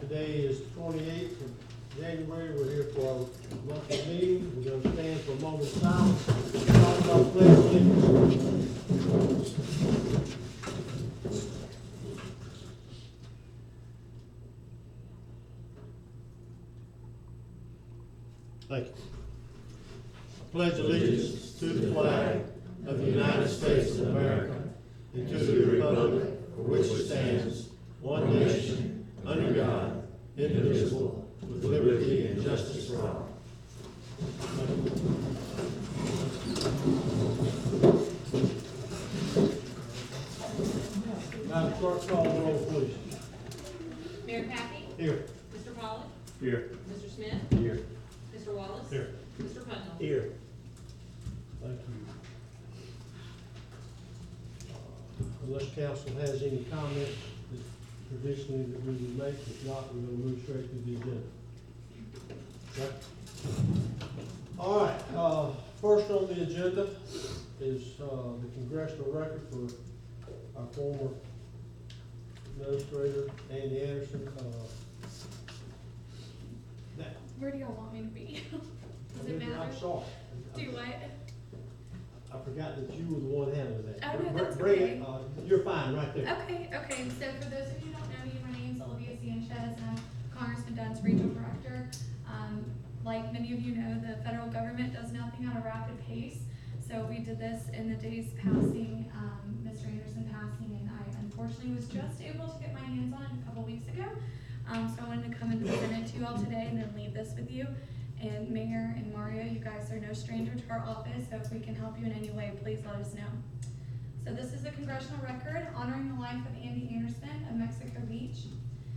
Today is the 28th of January. We're here for our monthly meeting. We're going to stand for a moment of silence. Talk about pledge of allegiance. Thank you. I pledge allegiance to the flag of the United States of America and to the republic for which it stands, one nation, under God, indivisible, with liberty and justice for all. Madam Clerk, call the roll, please. Mayor Kathy? Here. Mr. Pollock? Here. Mr. Smith? Here. Mr. Wallace? Here. Mr. Putnam? Here. Thank you. Unless council has any comments that traditionally that we would make, if not, we're gonna move straight to the agenda. Okay? All right, first on the agenda is, the congressional record for our former administrator, Andy Anderson. That, Where do y'all want me to be? Does it matter? I'm sorry. Do what? I forgot that you were the one handling that. Oh, no, that's Bring okay. it, you're fine right there. Okay. So for those of you who don't know me, my name's Olivia Sanchez, and I'm Congressman Dunn's Regional Director. Like many of you know, the federal government does nothing at a rapid pace. So we did this in the days passing, Mr. Anderson passing, and I unfortunately was just able to get my hands on it a couple weeks ago. So I wanted to come and present it to you all today and then leave this with you. And Mayor and Mario, you guys are no stranger to our office, so if we can help you in any way, please let us know. So this is a congressional record honoring the life of Andy Anderson of Mexico Beach.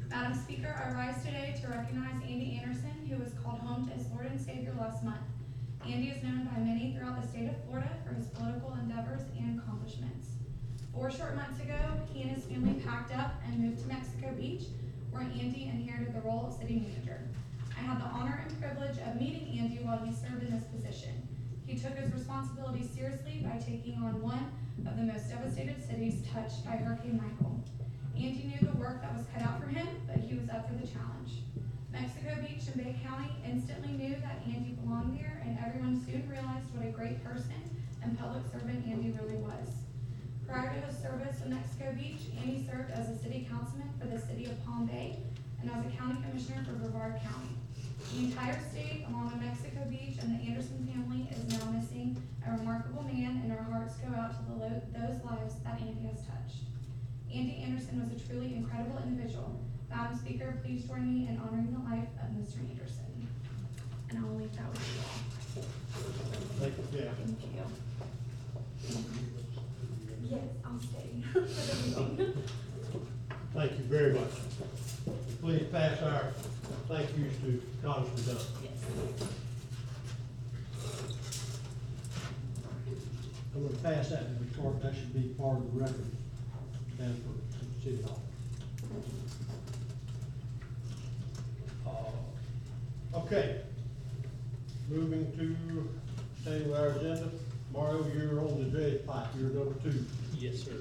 Madam Speaker, I rise today to recognize Andy Anderson, who was called home to his Lord and Savior last month. Andy is known by many throughout the state of Florida for his political endeavors and accomplishments. 4 short months ago, he and his family packed up and moved to Mexico Beach, where Andy inherited the role of city manager. I had the honor and privilege of meeting Andy while he served in this position. He took his responsibilities seriously by taking on one of the most devastated cities touched by Hurricane Michael. Andy knew the work that was cut out for him, but he was up for the challenge. Mexico Beach and Bay County instantly knew that Andy belonged there, and everyone soon realized what a great person and public servant Andy really was. Prior to his service in Mexico Beach, Andy served as a city councilman for the city of Palm Bay and as a county commissioner for Brevard County. The entire state, along with Mexico Beach and the Anderson family, is now missing a remarkable man, and our hearts go out to those lives that Andy has touched. Andy Anderson was a truly incredible individual. Madam Speaker, please join me in honoring the life of Mr. Anderson. And I'll leave that with you all. Thank you, Jeff. Thank you. Yes, I'll stay for the meeting. Thank you very much. Please pass our thank yous to Congressman Dunn. Yes. I'm gonna pass that to the clerk. That should be part of the record down for City Hall. Okay. Moving to staying with our agenda. Mario, you're on the dredge pipe. You're number 2. Yes, sir.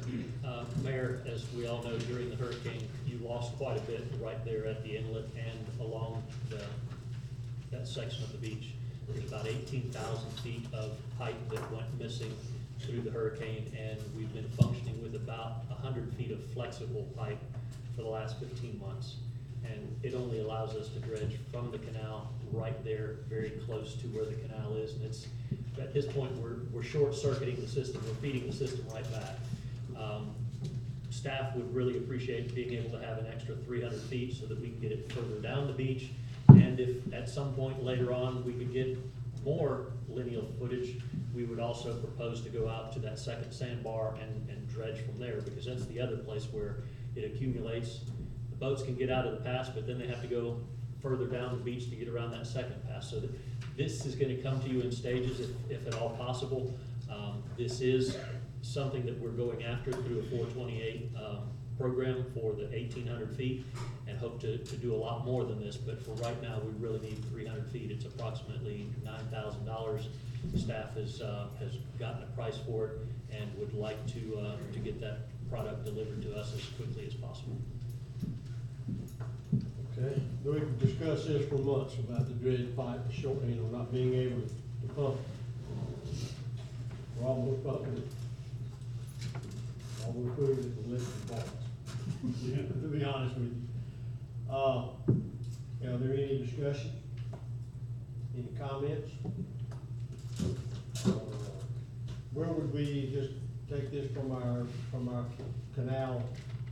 Mayor, as we all know, during the hurricane, you lost quite a bit right there at the inlet and along that section of the beach. There's about 18,000 feet of pipe that went missing through the hurricane, and we've been functioning with about 100 feet of flexible pipe for the last 15 months. And it only allows us to dredge from the canal right there, very close to where the canal is. And it's, at this point, we're short-circuiting the system. We're feeding the system right back. Staff would really appreciate being able to have an extra 300 feet so that we can get it further down the beach. And if at some point later on we could get more lineal footage, we would also propose to go out to that second sandbar and dredge from there, because that's the other place where it accumulates. The boats can get out of the pass, but then they have to go further down the beach to get around that second pass. So this is going to come to you in stages if at all possible. This is something that we're going after through a 428 program for the 1,800 feet, and hope to do a lot more than this. But for right now, we really need 300 feet. It's approximately $9,000. Staff has gotten a price for it and would like to get that product delivered to us as quickly as possible. Okay, we can discuss this for months about the dredge pipe, short, not being able to pump. We're almost pumping it. Almost proved it was lifted parts, to be honest with you. Are there any discussion? Any comments? Where would we just take this from our canal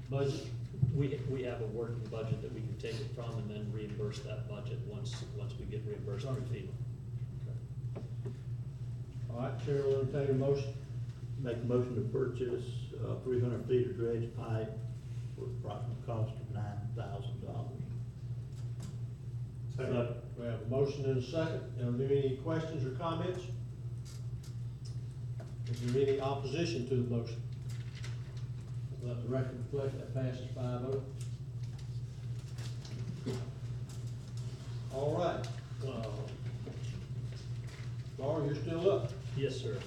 budget? We have a working budget that we can take it from and then reimburse that budget once we get reimbursed through FEMA. All right, Chair will entertain a motion. Make a motion to purchase 300 feet of dredge pipe for approximate cost of $9,000. Second. We have a motion and a second. Are there any questions or comments? Is there any opposition to the motion? Let the record reflect that passes 5-0. All right. Laura, you're still up. Yes, sir.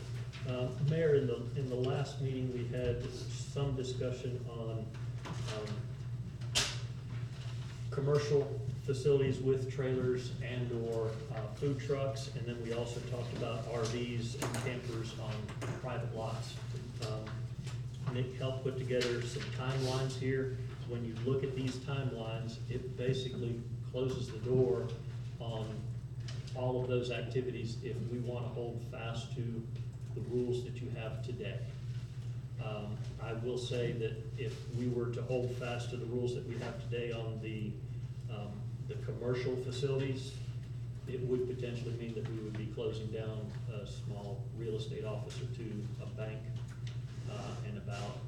Mayor, in the last meeting, we had some discussion on, commercial facilities with trailers and/or, food trucks, and then we also talked about RVs and campers on private lots. Nick helped put together some timelines here. When you look at these timelines, it basically closes the door on all of those activities if we want to hold fast to the rules that you have today. I will say that if we were to hold fast to the rules that we have today on the commercial facilities, it would potentially mean that we would be closing down a small real estate office or two, a bank, and about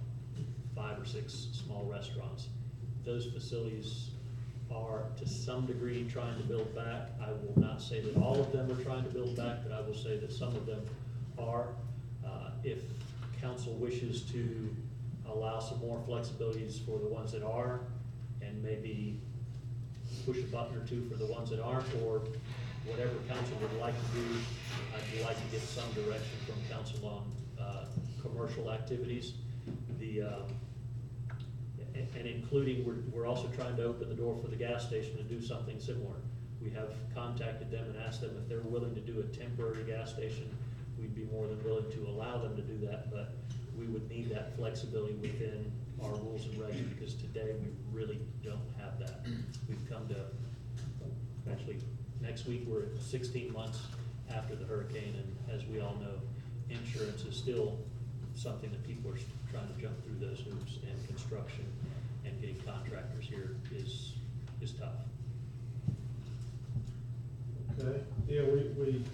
5 or 6 small restaurants. Those facilities are to some degree trying to build back. I will not say that all of them are trying to build back, but I will say that some of them are. If council wishes to allow some more flexibilities for the ones that are, and maybe push a button or two for the ones that aren't, or whatever council would like to do, I'd like to get some direction from council on commercial activities. And including, we're also trying to open the door for the gas station to do something similar. We have contacted them and asked them if they're willing to do a temporary gas station. We'd be more than willing to allow them to do that, but we would need that flexibility within our rules and regs, because today we really don't have that. We've come to, actually, next week, we're at 16 months after the hurricane, and as we all know, insurance is still something that people are trying to jump through those hoops, and construction and getting contractors here is tough. Okay, yeah, we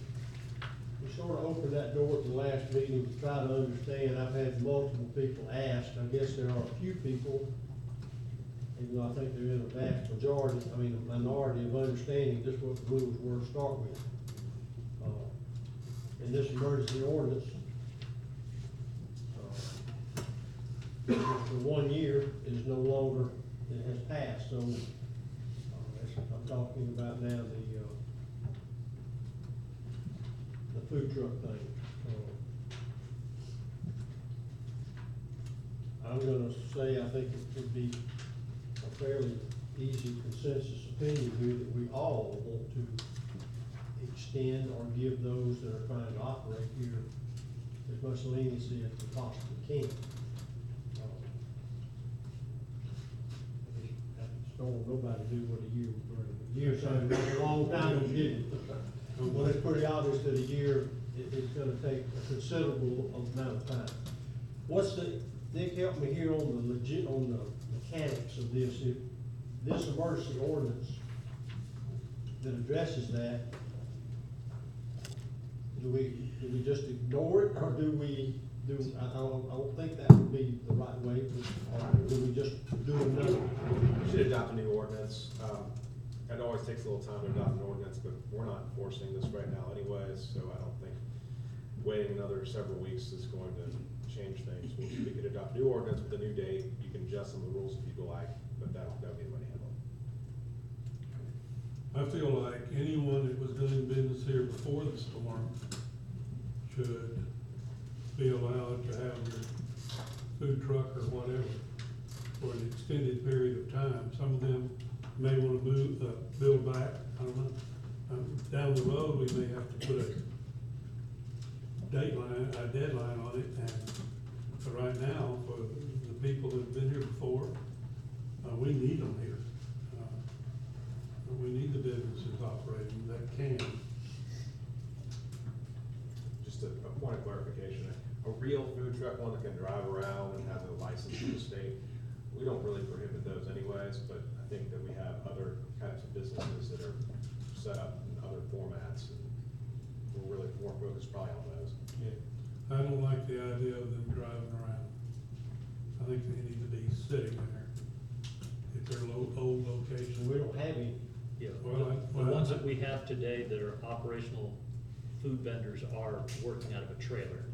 sort of opened that door at the last meeting to try to understand. I've had multiple people ask. I guess there are a few people, even though I think they're in a vast majority, a minority of understanding just what the rules were to start with. And this emergency ordinance, for 1 year is no longer, it has passed, so, I'm talking about now the food truck thing. I'm gonna say, I think it would be a fairly easy consensus opinion here that we all want to extend or give those that are trying to operate here as much leniency as we possibly can. Don't nobody do what a year would bring. A year sounds like a long time to get it. Well, it's pretty obvious that a year, it's gonna take a considerable amount of time. Nick, help me here on the mechanics of this. If this emergency ordinance that addresses that, do we just ignore it, or I don't think that would be the right way, or do we just do another? We should adopt a new ordinance. It always takes a little time to adopt an ordinance, but we're not enforcing this right now anyways, so I don't think waiting another several weeks is going to change things. We could adopt a new ordinance with a new date. You can adjust some of the rules if you'd like, but that would be the way to handle it. I feel like anyone that was doing business here before the storm should be allowed to have their food truck or whatever for an extended period of time. Some of them may want to build back, I don't know. Down the road, we may have to put a deadline on it, and for right now, for the people that have been here before, we need them here. We need the businesses operating that can. Just a point of clarification, a real food truck, one that can drive around and has a license in the state, we don't really prohibit those anyways, but I think that we have other types of businesses that are set up in other formats, and we're really more focused probably on those. Yeah. I don't like the idea of them driving around. I think they need to be sitting there at their old location. We don't have any. Yeah, Well, the ones that we have today that are operational food vendors are working out of a trailer,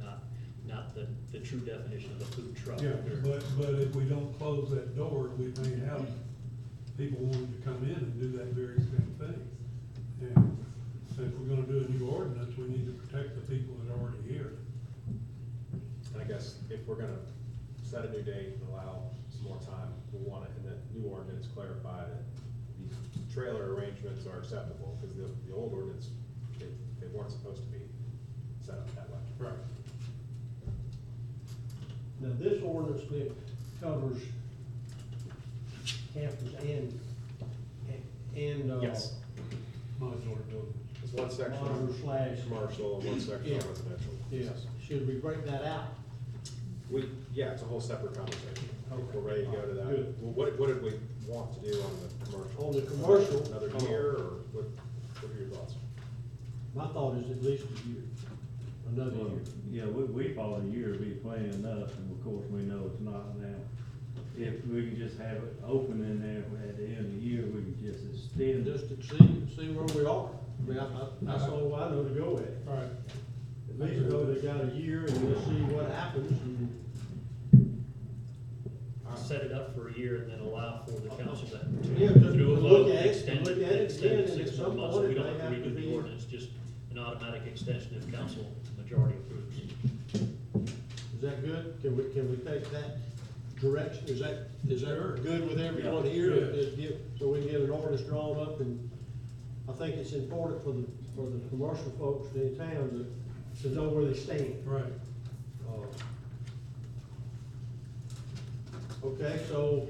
not the true definition of a food truck. Yeah, They're- but if we don't close that door, we may have people wanting to come in and do that very same thing. And if we're gonna do a new ordinance, we need to protect the people that are already here. And I guess if we're gonna set a new date and allow some more time, we'll want it in the new ordinance clarify that these trailer arrangements are acceptable, because the old ordinance, they weren't supposed to be set up that way. Right. Now, this ordinance covers campers and, Yes. Modular buildings. It's one section on modular slash. commercial and one section on Yeah. residential. Yes, should we break that out? Yeah, it's a whole separate conversation. If Okay. we're ready to go to that. Good. Well, what did we want to do on the commercial? On the commercial, Another year, or what are your thoughts? My thought is at least a year, another Well, year. yeah, we thought a year would be plenty enough, and of course, we know it's not now. If we can just have it open in there at the end of the year, we can just extend it. Just to see where we are. I mean, that's all I know to go at. Right. At least know they got a year and we'll see what happens and. Set it up for a year and then allow for the council to, Yeah, to through a look vote, at it, extend look it, at it extend again, it and 6 at more some months. point We it don't may have to have to redo the be- ordinance, just an automatic extension if council majority approves. Is that good? Can we take that direction? Is that Sure. good with everyone here? Yeah. Just so we can get an ordinance drawn up, and I think it's important for the commercial folks in town to know where they stand. Right. Okay, so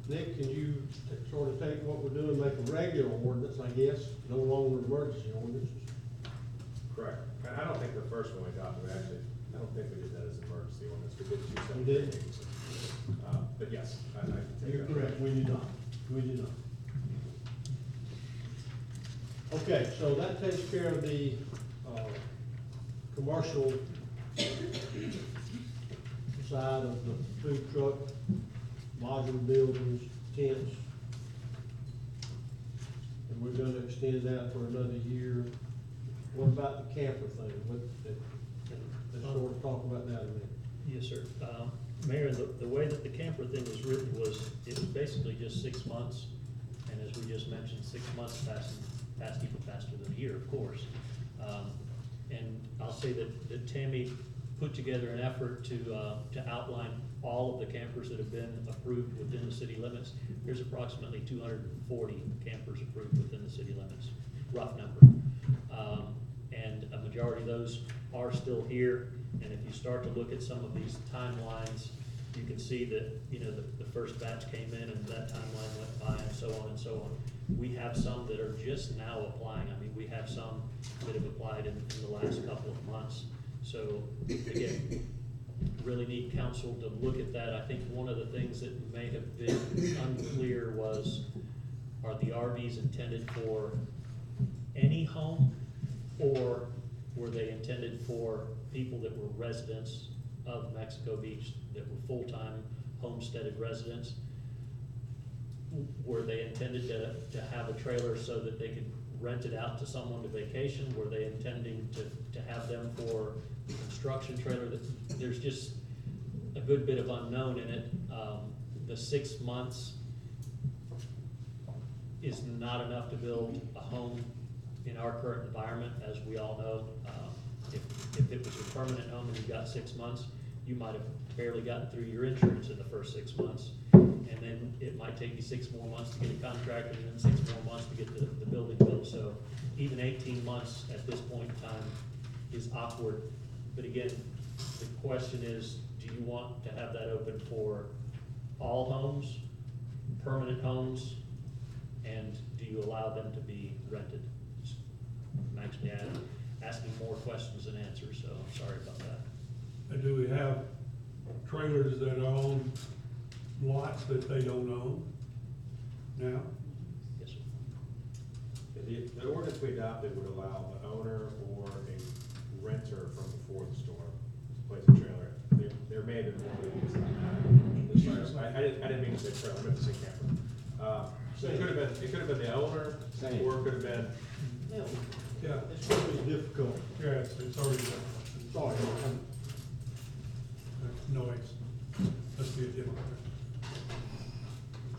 Nick, can you sort of take what we're doing, make a regular ordinance, I guess, no longer emergency ordinances? Correct. And I don't think the first one we adopted, I don't think we did that as an emergency ordinance. We did two We separate did? things. But yes, I can take You're that. correct, we did not, we did not. Okay, so that takes care of the, commercial side of the food truck, modular buildings, tents. And we're gonna extend that for another year. What about the camper thing? Let's sort of talk about that a minute. Yes, sir. Mayor, the way that the camper thing was written was, it was basically just 6 months. And as we just mentioned, 6 months passed even faster than a year, of course. And I'll say that Tammy put together an effort to outline all of the campers that have been approved within the city limits. There's approximately 240 campers approved within the city limits, rough number. And a majority of those are still here. And if you start to look at some of these timelines, you can see that, the first batch came in and that timeline went by and so on and so on. We have some that are just now applying. I mean, we have some that have applied in the last couple of months. So again, really need council to look at that. I think one of the things that may have been unclear was, are the RVs intended for any home, or were they intended for people that were residents of Mexico Beach, that were full-time homesteaded residents? Were they intended to have a trailer so that they could rent it out to someone to vacation? Were they intending to have them for the construction trailer? There's just a good bit of unknown in it. The 6 months is not enough to build a home in our current environment, as we all know. If it was a permanent home and you got 6 months, you might have barely gotten through your insurance in the first 6 months. And and then it might take you 6 more months to get a contract, and then 6 more months to get the building built. So even 18 months at this point in time is awkward. But again, the question is, do you want to have that open for all homes, permanent homes, and do you allow them to be rented? I'm actually asking more questions than answers, so I'm sorry about that. And do we have trailers that are on lots that they don't own now? Yes, sir. The ordinance we adopted would allow an owner or a renter from before the storm to place a trailer. There may have been more than this. I didn't mean to say trailer, I meant to say camper. So it could have been the owner, or it could have been, Yeah, It's gonna be difficult. yes, it's already done. Sorry. Noise. Let's be a Democrat.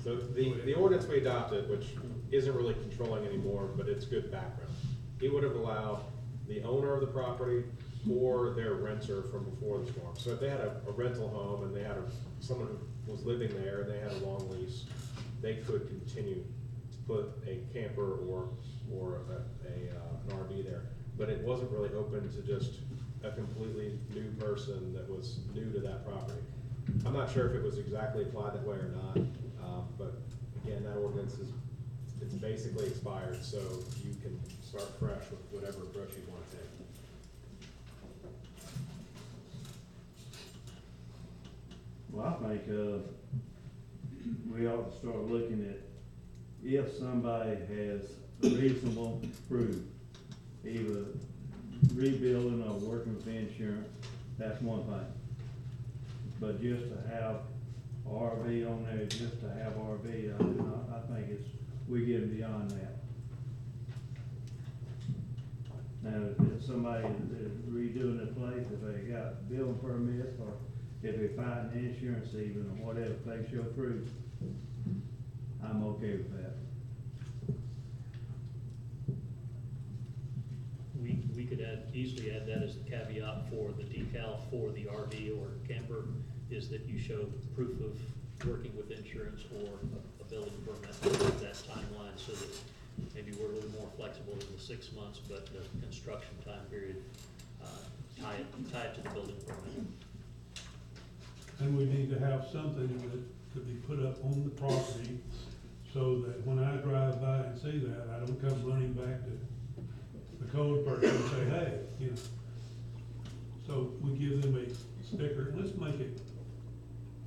so the ordinance we adopted, which isn't really controlling anymore, but it's good background. It would have allowed the owner of the property or their renter from before the storm. So if they had a rental home and they had someone who was living there and they had a long lease, they could continue to put a camper or an RV there. But it wasn't really open to just a completely new person that was new to that property. I'm not sure if it was exactly applied that way or not, but again, that ordinance it's basically expired, so you can start fresh with whatever approach you want to take. Well, I think, we ought to start looking at if somebody has reasonable proof, either rebuilding or working with insurance, that's one thing. But just to have RV on there, just to have RV, I think we get beyond that. Now, if somebody is redoing the place, if they got building permits, or if they find insurance even, or whatever, if they show proof, I'm okay with that. We could easily add that as the caveat for the decal for the RV or camper, is that you show proof of working with insurance or a building permit with that timeline, so that maybe we're a little more flexible than the 6 months, but the construction time period, tie it to the building permit. And we need to have something that could be put up on the property, so that when I drive by and see that, I don't come running back to the code person and say, hey, you know. So we give them a sticker, let's make it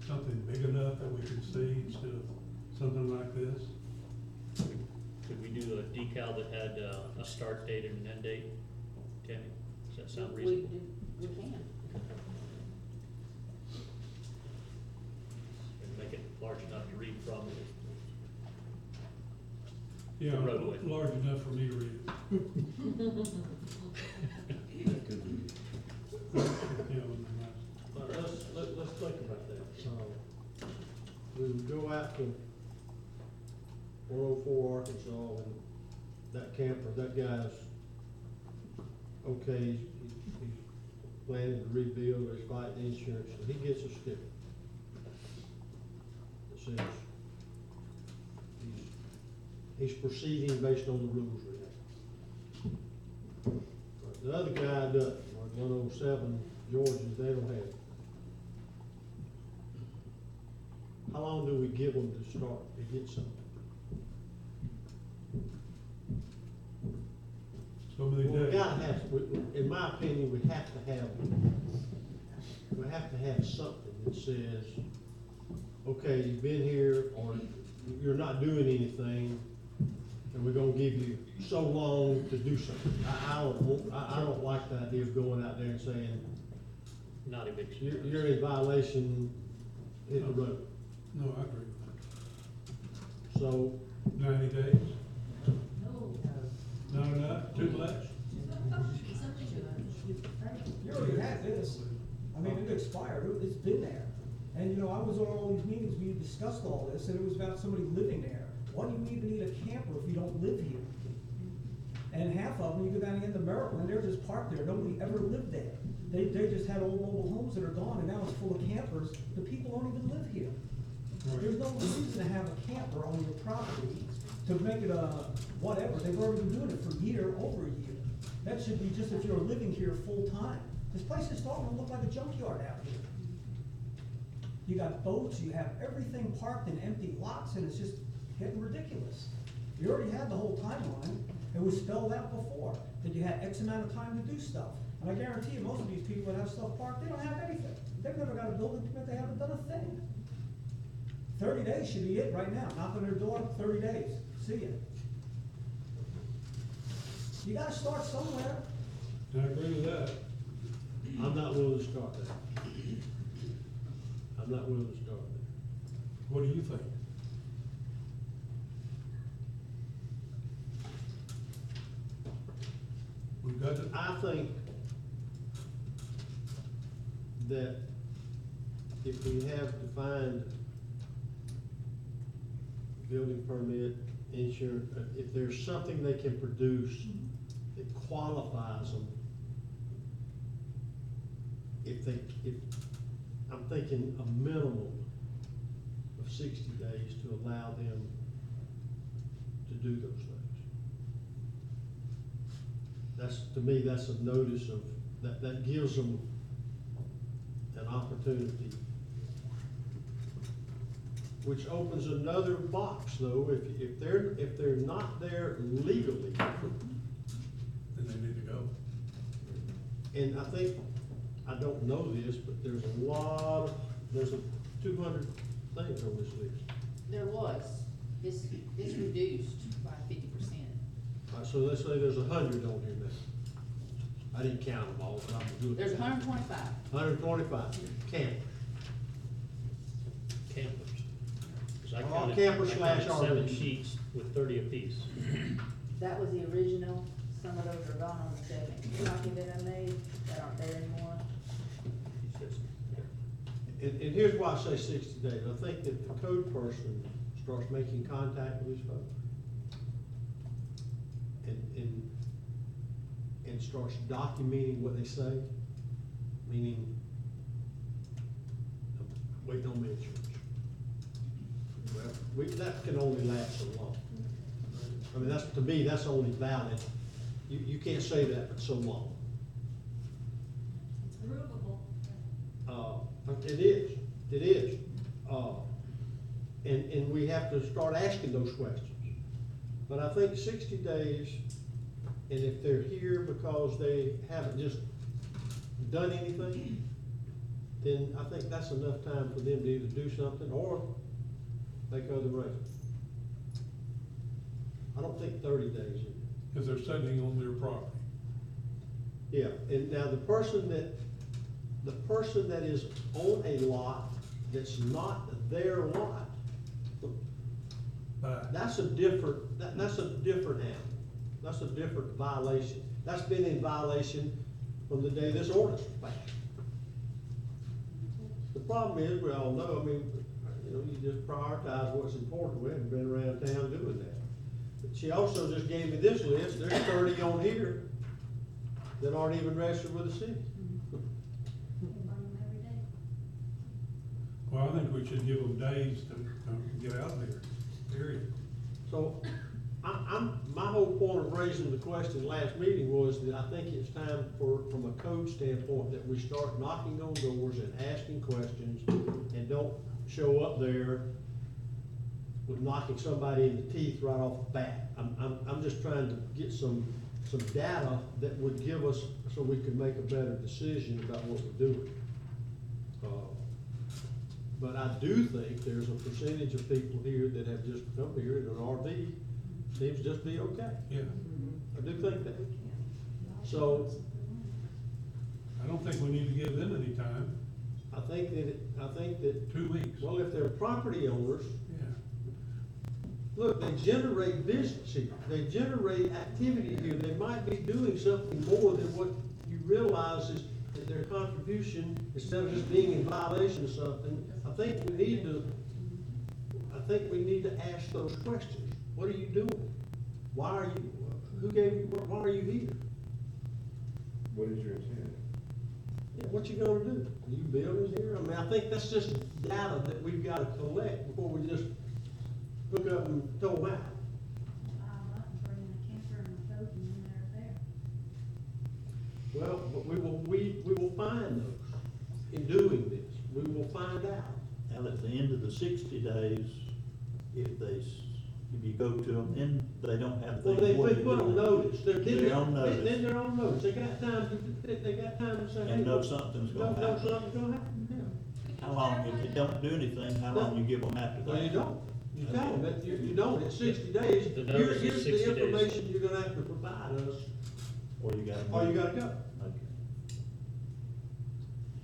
something big enough that we can see instead of something like this. Could we do a decal that had a start date and an end date? Tammy, does that sound reasonable? We can. And make it large enough to read from? Yeah, The roadway. large enough for me to read it. That could be. Yeah, it would be nice. But let's think about that. We would go out to 104 Arkansas, and that camper, that guy's okay, he's planning to rebuild, or he's fighting insurance, and he gets a sticker that says he's proceeding based on the rules we have. But the other guy doesn't, like 107 Georgians, they don't have it. How long do we give them to start, to get something? So many Well, we days. gotta have, in my opinion, we have to have something that says, okay, you've been here, or you're not doing anything, and we're gonna give you so long to do something. I don't like the idea of going out there and saying, Not eviction. you're in violation, hit the road. No, I agree with So, that. 90 days? Not enough, too much? You already had this. I mean, it expired, it's been there. And, you know, I was on all these meetings, we discussed all this, and it was about somebody living there. Why do you even need a camper if you don't live here? And half of them, you go down into Maryland, they're just parked there, nobody ever lived there. They just had old mobile homes that are gone, and now it's full of campers, the people don't even live here. There's no reason to have a camper on your property to make it a whatever. They've already been doing it for over a year. That should be just if you're living here full-time. This place is starting to look like a junkyard out here. You got boats, you have everything parked in empty lots, and it's just getting ridiculous. You already had the whole timeline. It was spelled out before, that you had X amount of time to do stuff. And I guarantee you, most of these people that have stuff parked, they don't have anything. They've never got a building permit, they haven't done a thing. 30 days should be it right now. Knock on their door, 30 days. See ya. You gotta start somewhere. I agree with that. I'm not willing to start there. I'm not willing to start there. What do you think? We've got to, I think that if we have defined building permit, insurance, if there's something they can produce that qualifies them, I'm thinking a minimum of 60 days to allow them to do those things. That's, to me, that's a notice of, that gives them an opportunity. Which opens another box though, if they're not there legally. then they need to go. And I don't know this, but there's a 200 things on this list. There was, it's reduced by 50%. So let's say there's 100 on here now. I didn't count them all, but I'm good. There's 125. 125 campers. Campers. 'Cause I Oh, counted- camper I slash counted 7 RV. sheets with 30 apiece. That was the original, some of those are gone on the second copy that I made, that aren't there anymore. He says, And here's why I say 60 days. I think that the code person starts making contact with these folks. And starts documenting what they say, meaning, waiting on me insurance. Well, that can only last so long. I mean, to me, that's only valid. You can't say that for so long. It's provable. It is. And we have to start asking those questions. But I think 60 days, and if they're here because they haven't just done anything, then I think that's enough time for them to either do something or make other arrangements. I don't think 30 days is. Because they're sitting on their property. Yeah, and now the person that is on a lot that's not their lot, But that's a different animal. That's a different violation. That's been in violation from the day this ordinance was passed. The problem is, we all know, I mean, you just prioritize what's important. We haven't been around town doing that. But she also just gave me this list. There's 30 on here that aren't even registered with the city. well, I think we should give them days to get out there, period. So, my whole point of raising the question last meeting was that I think it's time from a code standpoint, that we start knocking on doors and asking questions, and don't show up there with knocking somebody in the teeth right off the bat. I'm just trying to get some data that would give us, so we can make a better decision about what we're doing. But I do think there's a percentage of people here that have just come here in an RV, seems just be okay. Yeah, I do think that. So, I don't think we need to give them any time, I think that, 2 weeks. well, if they're property owners, Yeah, look, they generate business here, they generate activity here, they might be doing something more than what you realize is that their contribution, instead of just being in violation of something. I think we need to ask those questions. What are you doing? Why are you, who gave you, why are you here? What is your intent? Yeah, what you gonna do? New buildings here? I mean, I think that's just data that we've gotta collect before we just hook up and tow them out. Bringing a camper and a boat and then they're there. Well, but we will find those in doing this. We will find out. And at the end of the 60 days, if you go to them, then they don't have. Well, things what they to put do. on notice. They're on notice. Then they're on notice. They got time to say, hey. And know something's gonna know happen. something's gonna happen, yeah. How long, if you don't do anything, how long you give them after that? Well, you don't. You tell them that you don't. It's 60 days. The notice is Here's 60 the days. information you're gonna have to provide us, Or you gotta. or you gotta go. Okay.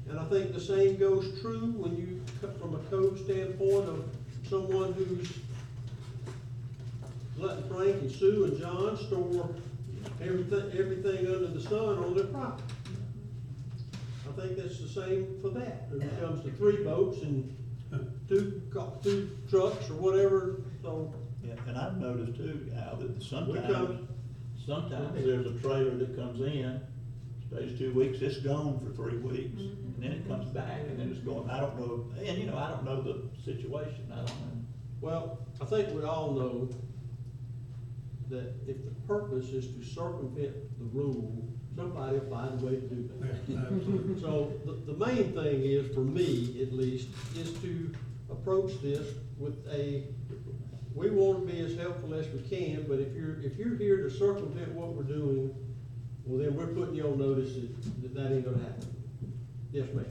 And I think the same goes true when you, from a code standpoint of someone who's letting Frank and Sue and John store everything under the sun on their property. I think that's the same for that, when it comes to 3 boats and 2 trucks or whatever, so. Yeah, and I've noticed too, Al, that come- sometimes there's a trailer that comes in, stays 2 weeks, it's gone for 3 weeks, and then it comes back, and then it's going, I don't know, and you know, I don't know the situation, I don't know. Well, I think we all know that if the purpose is to circumvent the rule, somebody will find a way to do that. Yeah, absolutely. So the main thing is, for me at least, is to approach this with we want to be as helpful as we can, but if you're here to circumvent what we're doing, well, then we're putting you on notice that ain't gonna happen. Yes, ma'am.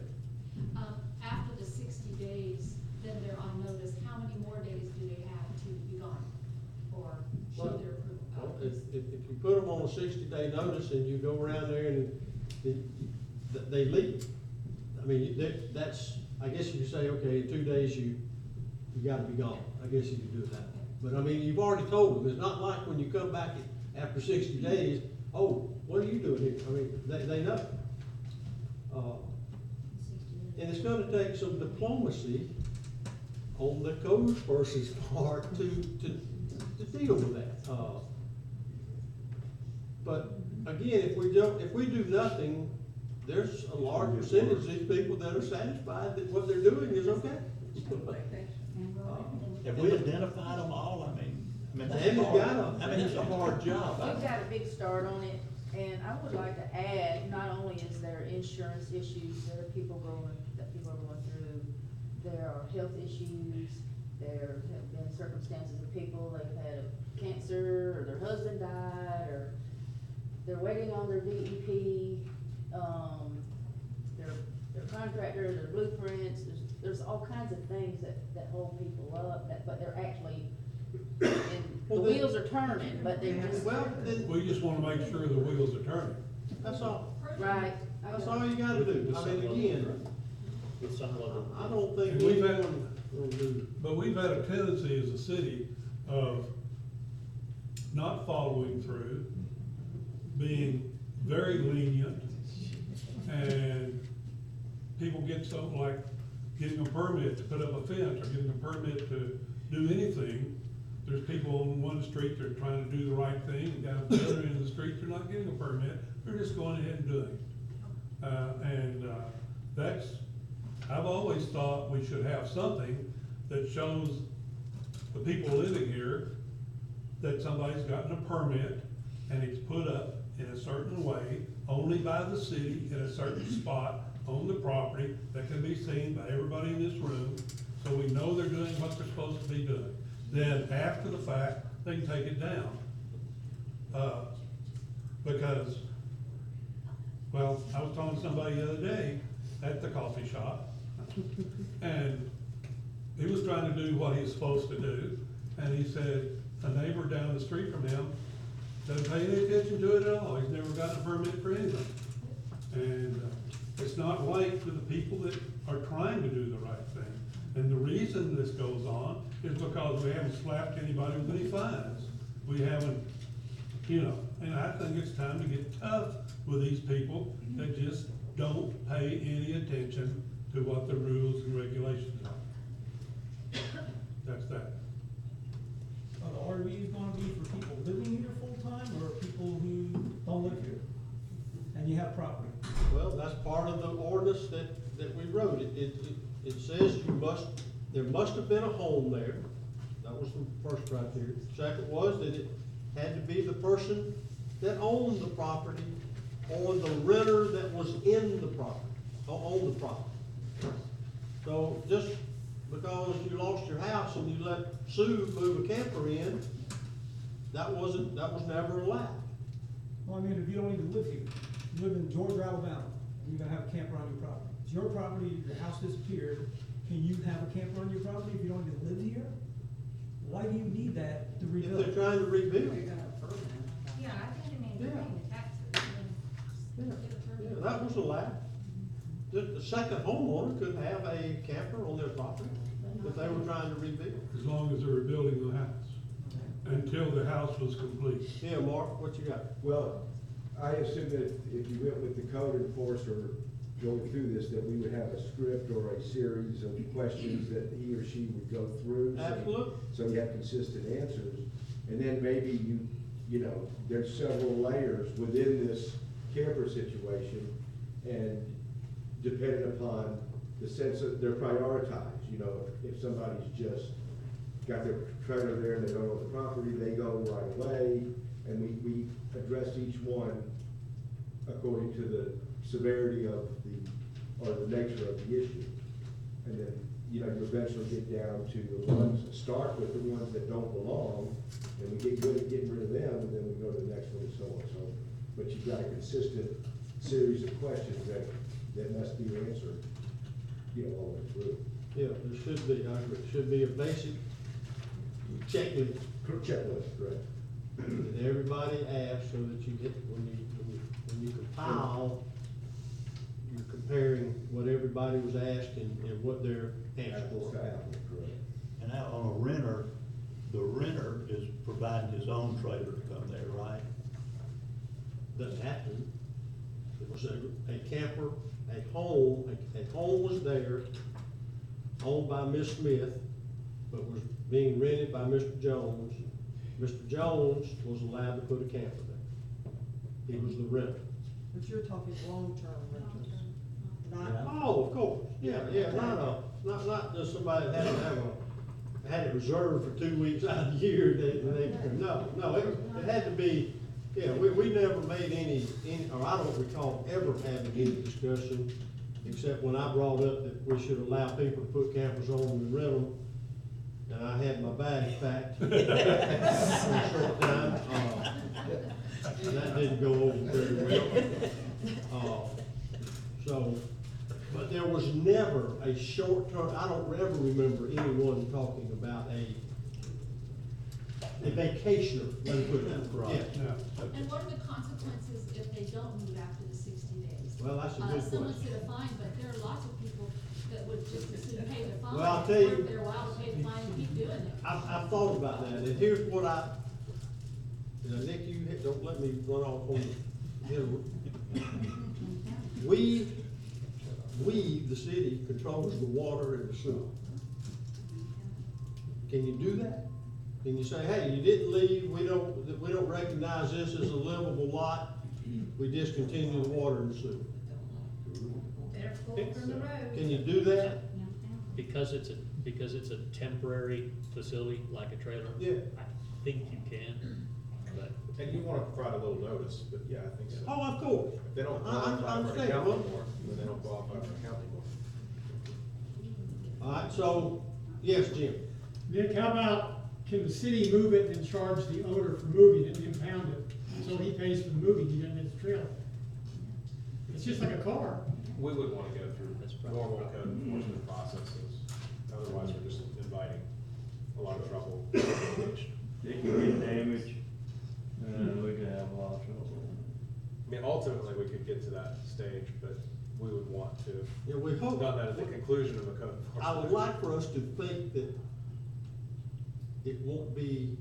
After the 60 days, then they're on notice, how many more days do they have to be gone or show Well, their approval? Well, if you put them on a 60-day notice and you go around there and they leave, I mean, that's, I guess you could say, okay, in 2 days you gotta be gone. I guess you could do it that way. But I mean, you've already told them. It's not like when you come back after 60 days, oh, what are you doing here? I mean, they know. And it's gonna take some diplomacy on the code person's part to deal with that. But again, if we do nothing, there's a large percentage of these people that are satisfied that what they're doing is okay. Have we identified them all? I mean, that's Tammy's hard. got 'em. I mean, it's a hard job. We've got a big start on it, and I would like to add, not only is there insurance issues that people are going through, there are health issues, there have been circumstances of people that have had cancer, or their husband died, or they're waiting on their DEP, their contractor, their blueprints, there's all kinds of things that hold people up, but they're actually, and the Well, then- wheels are turning, but they just. Well, then, We just wanna make sure the wheels are turning. that's all. Right. That's all you gotta do. I mean, again, With some level. I don't think And we've had- anyone will do. But we've had a tendency as a city of not following through, being very lenient, and people get something like getting a permit to put up a fence, or getting a permit to do anything. There's people on one street that are trying to do the right thing, and down the other end of the street, they're not getting a permit, they're just going ahead and doing it. That's, I've always thought we should have something that shows the people living here that somebody's gotten a permit and it's put up in a certain way, only by the city, in a certain spot on the property that can be seen by everybody in this room, so we know they're doing what they're supposed to be doing. Then after the fact, they can take it down. Because, well, I was telling somebody the other day at the coffee shop, and he was trying to do what he's supposed to do, and he said, a neighbor down the street from him doesn't pay any attention to it at all, he's never gotten a permit for anything. And it's not right for the people that are trying to do the right thing. And the reason this goes on is because we haven't slapped anybody with any fines. We haven't, and I think it's time to get tough with these people that just don't pay any attention to what the rules and regulations are. That's that. Are the RVs gonna be for people living here full-time, or people who don't live here? And you have property? Well, that's part of the ordinance that we wrote. It says there must have been a home there. That was the first criteria. Second was that it had to be the person that owned the property or the renter that was in the property, or owned the property. So just because you lost your house and you let Sue move a camper in, that was never allowed. Well, I mean, if you don't even live here, you live in Georgia, Alabama, and you're gonna have a camper on your property. It's your property, your house disappeared, can you have a camper on your property if you don't even live here? Why do you need that to If rebuild? they're trying to rebuild. Yeah, I think it means Yeah. paying the taxes. Yeah, yeah, that was allowed. The second homeowner could have a camper on their property if they were trying to rebuild. As long as they were building the house, until the house was complete. Yeah, Mark, what you got? Well, I assume that if you went with the code enforcer going through this, that we would have a script or a series of questions that he or she would go through. Absolutely. So you have consistent answers, and then maybe you know, there's several layers within this camper situation, and depending upon the sense of, they're prioritized, you know, if somebody's just got their trailer there and they don't own the property, they go right away, and we address each one according to the severity of or the nature of the issue. And then, you know, you eventually get down to the ones, start with the ones that don't belong, and we get good at getting rid of them, and then we go to the next one and so on, so. But you've got a consistent series of questions that must be answered, you know, all the way through. Yeah, there should be, I agree, should be a basic checklist Checklist, correct? that everybody asks so that you get, when you compile, you're comparing what everybody was asked and what they're asked Apples for. to apples, correct. And now on a renter, the renter is providing his own trailer to come there, right? Doesn't have to. It was a camper, a home was there, owned by Miss Smith, but was being rented by Mr. Jones. Mr. Jones was allowed to put a camper there. He was the renter. But you're talking long-term rentals, not, Oh, of course, yeah, not just somebody that had it reserved for 2 weeks out of the year, no, it had to be, yeah, we never made any, or I don't recall ever having any discussion, except when I brought up that we should allow people to put campers on and rent them, and I had my bags packed for a short time, that didn't go over very well. But there was never a short term, I don't ever remember anyone talking about a vacationer, let me put it that way. Yeah. Yeah. And what are the consequences if they don't move after the 60 days? Well, that's a good Someone question. said a fine, but there are lots of people that would just as soon pay the fine. Well, I'll tell you- Work their while to pay the fine and keep doing it. I've thought about that, and here's what Nick, don't let me run off on we, the city, controls the water and the sewer. Can you do that? Can you say, hey, you didn't leave, we don't recognize this as a livable lot, we discontinue the water and sewer? They're full from the road. Can you do that? Because it's a temporary facility like a trailer. Yeah. I think you can, but And you wanna provide a little notice, but yeah, I think so. Oh, of course. If they don't I qualify for an understand. account anymore, then they don't qualify for an account anymore. All right, so, yes, Jim? Nick, how about, can the city move it and charge the owner for moving it and impound it? So he pays for the moving, he doesn't have the trailer. It's just like a car. We would wanna go through That's probably normal right. code enforcement processes, otherwise we're just inviting a lot of trouble. It can get damaged, we could have a lot of trouble. I mean, ultimately, we could get to that stage, but we would want to, Yeah, we hope. not that at the conclusion of a code enforcement. I would like for us to think that it won't be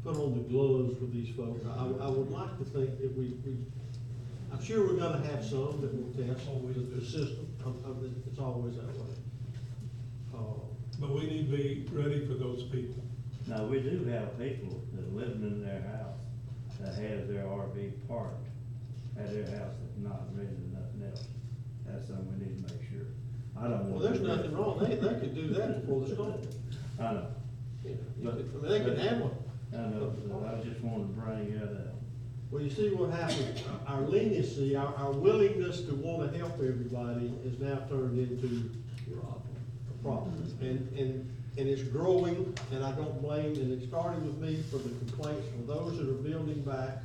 put on the gloves with these folks. I would like to think that I'm sure we're gonna have some that will test the system. It's always that way. But we need to be ready for those people. Now, we do have people that are living in their house that have their RV parked at their house, that's not renting nothing else. That's something we need to make sure. I don't Well, want. there's nothing wrong, they could do that before the storm. I know, You know, I mean, they can have one. I know, but I just wanted to bring that up. Well, you see what happened, our leniency, our willingness to wanna help everybody is now turned into a problem. And it's growing, and I don't blame, and it started with me for the complaints from those that are building back,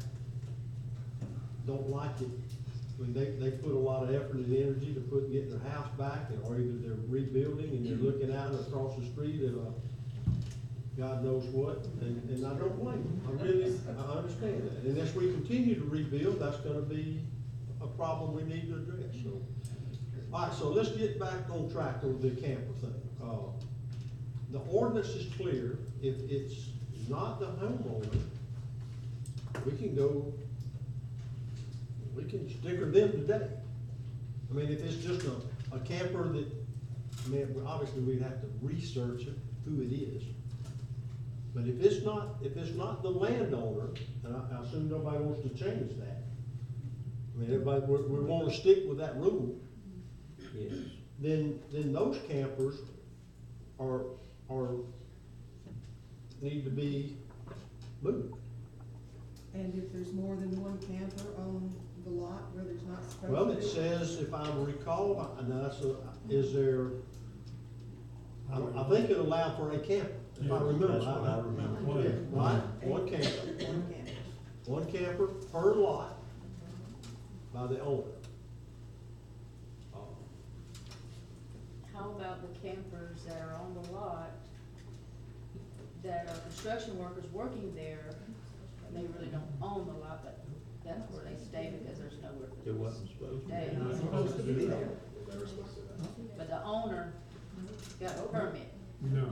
don't like it. I mean, they put a lot of effort and energy to getting their house back, or either they're rebuilding and they're looking out across the street at God knows what, and I don't blame them. I understand that. And as we continue to rebuild, that's gonna be a problem we need to address, so. All right, so let's get back on track on the camper thing. The ordinance is clear, if it's not the homeowner, we can sticker them today. I mean, if it's just a camper that, I mean, obviously we'd have to research it, who it is. But if it's not the landowner, and I assume nobody wants to change that. I mean, everybody, we wanna stick with that rule. Yes. Then those campers are, need to be moved. And if there's more than one camper on the lot where there's not supposed to be? Well, it says, if I recall, is there, I think it allowed for a camper, if I remember. That's what I remember. Yeah, right, one camper. One camper. One camper per lot by the owner. How about the campers that are on the lot that are construction workers working there, and they really don't own the lot, but that's where they stay because there's nowhere for It them wasn't supposed to. stay. They're not supposed to be there. They were supposed to do that. But the owner got a permit. No.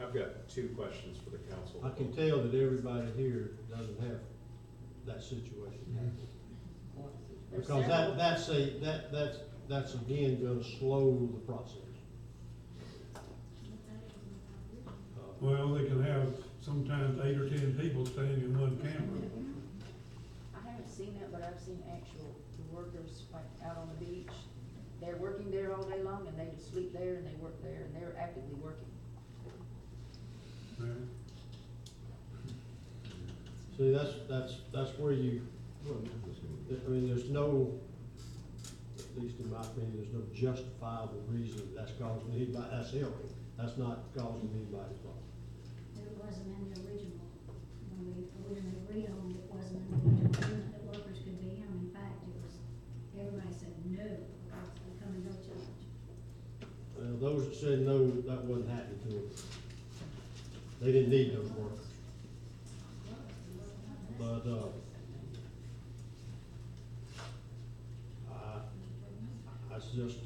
I've got two questions for the council. I can tell that everybody here doesn't have that situation. There's Because several- that's again gonna slow the process. Well, they can have sometimes 8 or 10 people staying in one camper. I haven't seen that, but I've seen actual workers like out on the beach. They're working there all day long and they just sleep there and they work there and they're actively working. Yeah. See, that's where you, I mean, there's no, at least in my opinion, there's no justifiable reason that's causing anybody, that's helping. That's not causing anybody's problem. It wasn't in the original, when we originally agreed on, it wasn't in the original agreement that workers could be in. In fact, it was, everybody said no, because they come in no charge. Well, those that said no, that wasn't happening to them. They didn't need those workers. But, that's just,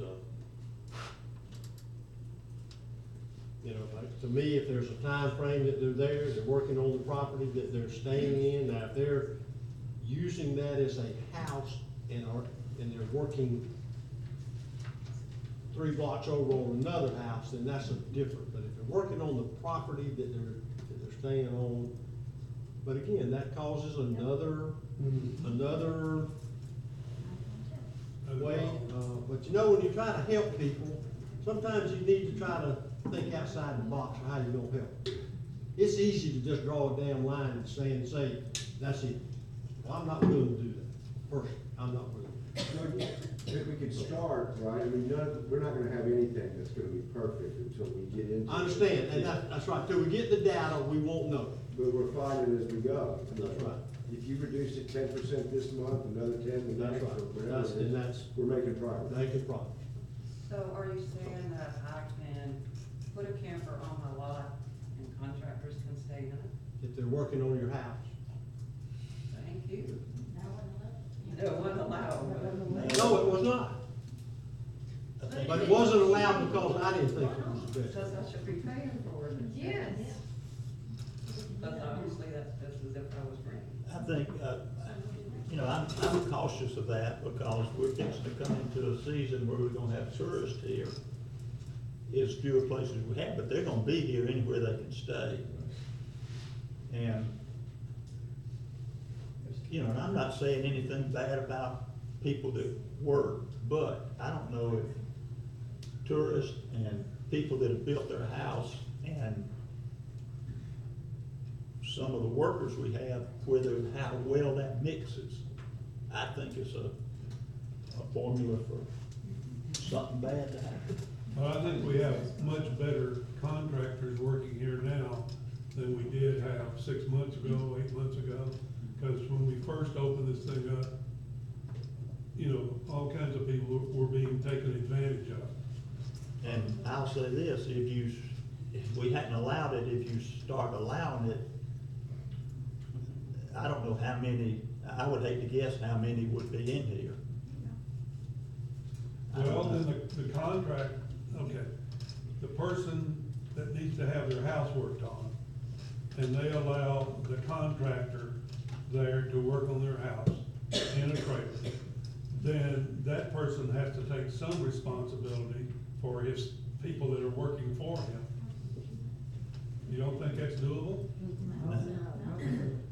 you know, like, to me, if there's a time frame that they're there, they're working on the property that they're staying in, now if they're using that as a house and they're working 3 blocks over on another house, then that's different. But if they're working on the property that they're staying on, but again, that causes another way, but you know, when you try to help people, sometimes you need to try to think outside the box of how you're gonna help. It's easy to just draw a damn line and say, that's it. Well, I'm not willing to do that, personally, I'm not willing. If we could start, right, I mean, we're not gonna have anything that's gonna be perfect until we get into. I understand, and that's right, till we get the data, we won't know. But we're finding as we go. That's right. If you reduce it 10% this month, another 10 the That's next, right. or whatever it is, That's- we're making progress. Make a problem. So are you saying that I can put a camper on my lot and contractors can stay in it? If they're working on your house. Thank you. That wasn't allowed. No, it wasn't allowed. No, it was not. But it wasn't allowed because I didn't think it was the best. Because I should be paying for it. Yes. But obviously that's just as if I was renting. I think, you know, I'm cautious of that because we're fixing to come into a season where we're gonna have tourists here. There's fewer places we have, but they're gonna be here anywhere they can stay. And, you know, and I'm not saying anything bad about people that work, but I don't know if tourists and people that have built their house and some of the workers we have, how well that mixes. I think it's a formula for something bad to happen. Well, I think we have much better contractors working here now than we did have 6 months ago, 8 months ago. Because when we first opened this thing up, you know, all kinds of people were being taken advantage of. And I'll say this, if we hadn't allowed it, if you start allowing it, I don't know how many, I would hate to guess how many would be in here. I don't Well, know. then the contract, okay, the person that needs to have their house worked on, and they allow the contractor there to work on their house in a trailer, then that person has to take some responsibility for his people that are working for him. You don't think that's doable?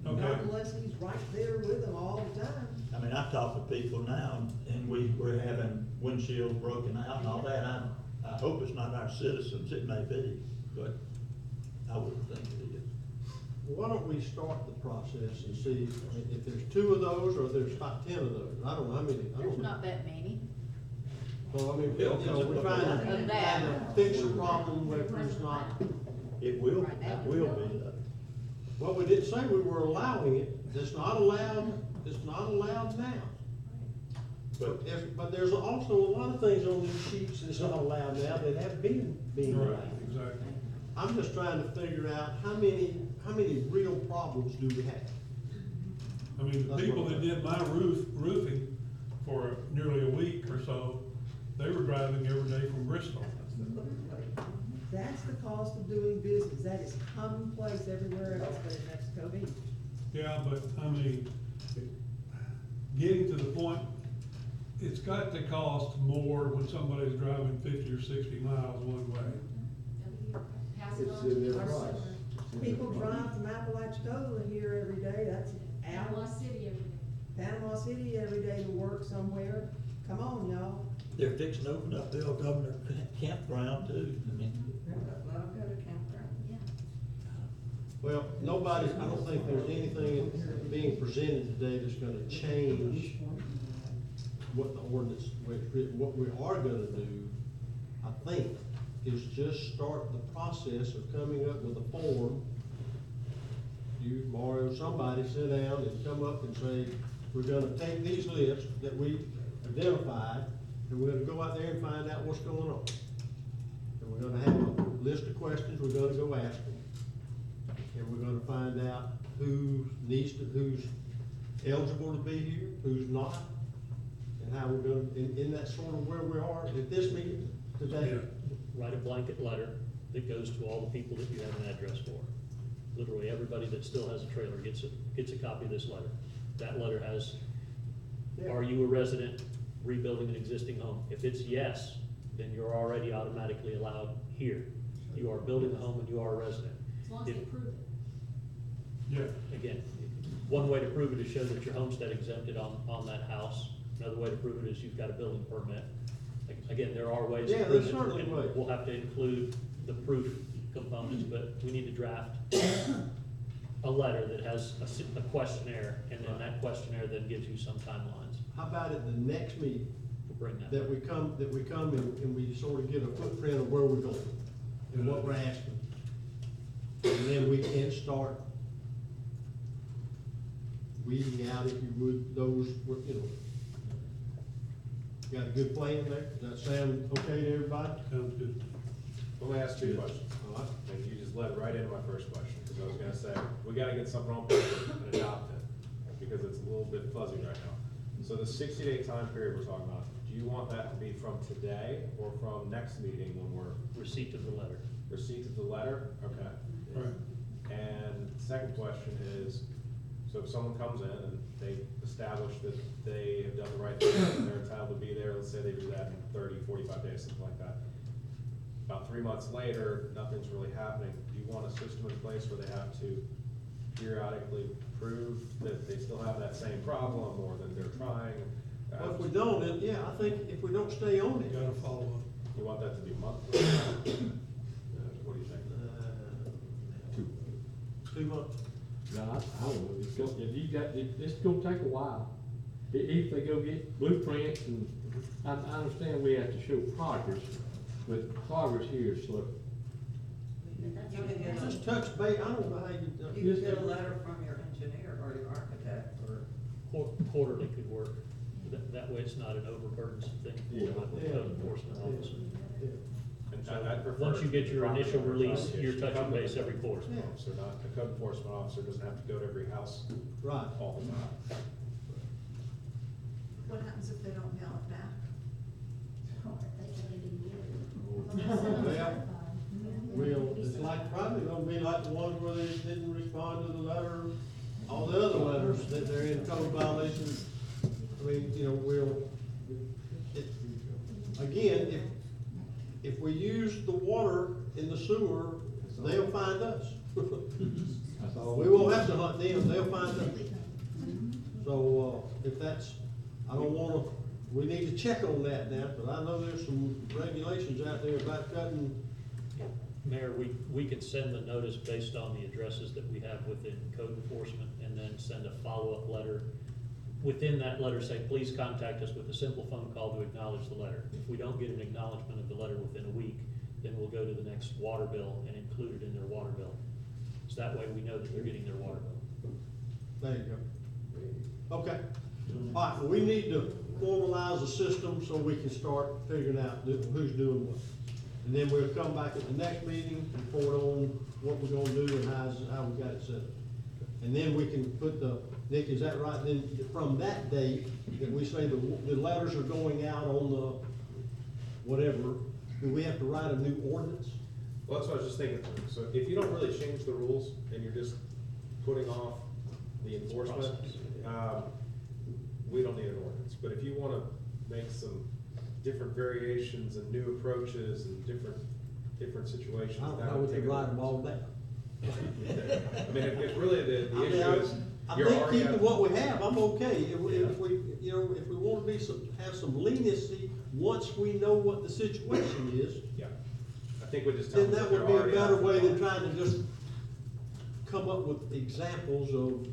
Okay. Not unless he's right there with them all the time. I mean, I talk to people now, and we're having windshields broken out and all that. I hope it's not our citizens, it may be, but I wouldn't think it is. Why don't we start the process and see if there's 2 of those or there's not 10 of those? I don't know how many, I There's don't know. not that many. Well, I mean, you know, we're trying to fix a problem where there's not, It will be though. well, we didn't say we were allowing it. It's not allowed now. But there's also a lot of things on these sheets that's not allowed now that have been Right, allowed. exactly. I'm just trying to figure out how many real problems do we have? I mean, the That's people what that I'm did my roofing for nearly a week or so, they were driving every day from Bristol. That's the cost of doing business. That is commonplace everywhere else but in Mexico Beach. Yeah, but, I mean, getting to the point, it's got to cost more when somebody's driving 50 or 60 miles one way. Pass it It's on in to their our price. seller. People drive from Apalachicola here every day, that's Panama out. City every day. Panama City every day to work somewhere. Come on, y'all. They're fixing to open up the old Governor campground too. I mean, Let them go to campground. Yeah. Well, nobody, I don't think there's anything being presented today that's gonna change what the ordinance, what we are gonna do, I think, is just start the process of coming up with a form. You, Mario, somebody sit down and come up and say, we're gonna take these lists that we identified, and we're gonna go out there and find out what's going on. And we're gonna have a list of questions we're gonna go ask them. And we're gonna find out who's eligible to be here, who's not, and how we're gonna, in that sort of where we are at this meeting today. Yeah. Write a blanket letter that goes to all the people that you have an address for. Literally, everybody that still has a trailer gets a copy of this letter. That letter has, Yeah. are you a resident rebuilding an existing home? If it's yes, then you're already automatically allowed here. You are building a home and you are a resident. As long as they If- prove it. Yeah. Again, one way to prove it is show that you're homestead exempted on that house. Another way to prove it is you've got a building permit. Again, there are ways to Yeah, prove there's it. certainly and ways. We'll have to include the proof components, but we need to draft a letter that has a questionnaire, and then that questionnaire then gives you some timelines. How about at the next meeting, We'll bring that. that we come and we sort of get a footprint of where we're going and what we're asking. And then we can start weeding out, if you would, those, you know. Got a good plan there? Does that sound okay to everybody? Sounds good. Let me ask 2 questions. All right. And you just led right into my first question, because I was gonna say, we gotta get something on paper and adopt it, because it's a little bit fuzzy right now. So the 60-day time period we're talking about, do you want that to be from today or from next meeting when we're Receipt of the letter. receipt of the letter? Okay. Right. And second question is, so if someone comes in and they establish that they have done the right thing and they're entitled to be there, let's say they do that in 30, 45 days, something like that. About 3 months later, nothing's really happening. Do you want a system in place where they have to periodically prove that they still have that same problem or that they're trying? Well, if we don't, then, yeah, I think if we don't stay on it. Gotta follow up. You want that to be monthly? What do you think? 2 months. No, I would, if you got, it's gonna take a while. If they go get blueprints and, I understand we have to show progress, but progress here is slow. You can get Just touch base, I don't know how you. You can get a letter from your engineer or your architect or. Quarterly could work. That way it's not an overburdensome thing Yeah. for the code enforcement officer. And I'd prefer. Once you get your property initial owner's release, obligation you're to touching come to base the every code quarter. enforcement officer, not, the code enforcement officer doesn't have to go to every house Right. all the time. What happens if they don't mail it back? Well, it's like, probably gonna be like the ones where they didn't respond to the letter, all the other letters that they're in code violations. I mean, you know, again, if we use the water in the sewer, they'll find us. We won't have to hunt them, they'll find us. So, if that's, I don't wanna, we need to check on that now, but I know there's some regulations out there about cutting. Mayor, we could send the notice based on the addresses that we have within code enforcement and then send a follow-up letter. Within that letter, say, please contact us with a simple phone call to acknowledge the letter. If we don't get an acknowledgement of the letter within a week, then we'll go to the next water bill and include it in their water bill. So that way we know that they're getting their water bill. There you go. Okay. All right, well, we need to formalize a system so we can start figuring out who's doing what. And then we'll come back at the next meeting, report on what we're gonna do and how we got it set up. And then we can put Nick, is that right? Then from that date, that we say the letters are going out on the whatever, do we have to write a new ordinance? Well, that's what I was just thinking. So if you don't really change the rules and you're just putting off the enforcement, we don't need an ordinance. But if you wanna make some different variations and new approaches and different situations. I don't that know would we take could a- write them all down. I mean, if really the I mean, issue is, I you're think already. keeping at- what we have, I'm okay. If we, you know, if we wanna have some leniency, once we know what the situation is, Yeah, I think we just tell then them that they're would be a already out better of way than compliance. trying to just come up with examples of,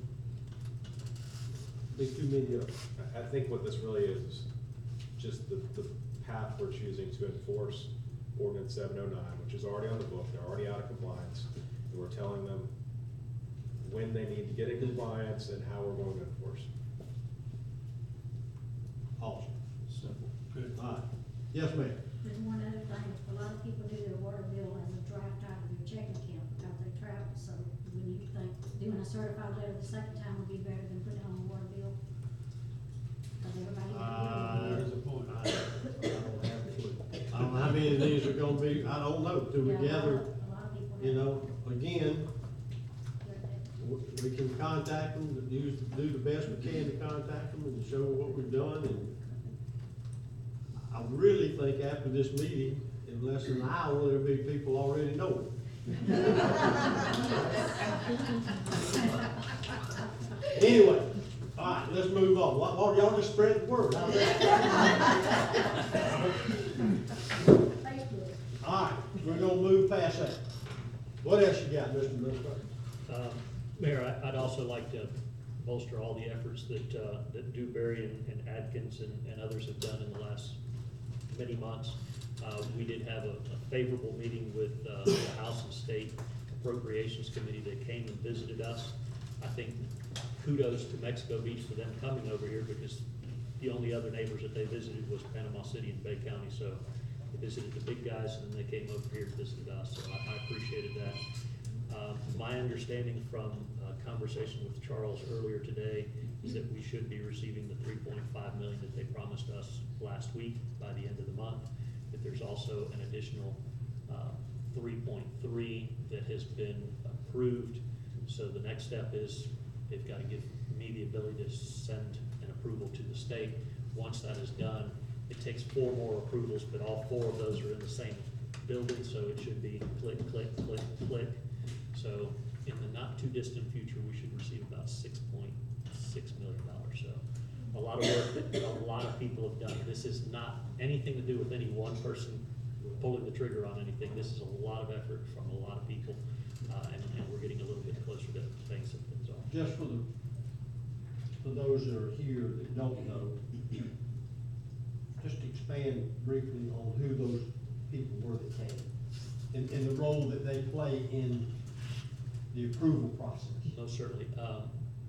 be too many of them. I think what this really is just the path we're choosing to enforce ordinance 709, which is already on the book, they're already out of compliance. And we're telling them when they need to get in compliance and how we're going to enforce. Awesome. Simple. Good. All right. Yes, ma'am. There's one other thing, a lot of people do their water bill as a draft out of their checking account because they travel, so when you think doing a certified letter the second time would be better than putting it on the water bill. Cause everybody. There's a point. I don't have a clue. I don't know how many of these are gonna be, I don't know, till we Yeah, gather, a lot of people. you know, again, we can contact them, do the best we can to contact them and show what we've done, and I really think after this meeting, in less than an hour, there'll be people already know it. Anyway, all right, let's move on. What, y'all just spread the word, how's that? All right, we're gonna move past that. What else you got, Mr. Administrator? Mayor, I'd also like to bolster all the efforts that Dewberry and Adkins and others have done in the last many months. We did have a favorable meeting with the House and State Appropriations Committee that came and visited us. I think kudos to Mexico Beach for them coming over here, because the only other neighbors that they visited was Panama City and Bay County. So they visited the big guys and then they came over here and visited us. So I appreciated that. My understanding from a conversation with Charles earlier today is that we should be receiving the $3.5 million that they promised us last week by the end of the month. That there's also an additional 3.3 that has been approved. So the next step is they've got to give me the ability to send an approval to the state. Once that is done, it takes 4 more approvals, but all 4 of those are in the same building, so it should be click, click, click, click. So in the not too distant future, we should receive about $6.6 million. So a lot of work that a lot of people have done. This is not anything to do with any one person pulling the trigger on anything. This is a lot of effort from a lot of people, and we're getting a little bit closer to paying some things off. Just for those that are here that don't know, just expand briefly on who those people were that came, and the role that they play in the approval process. Most certainly.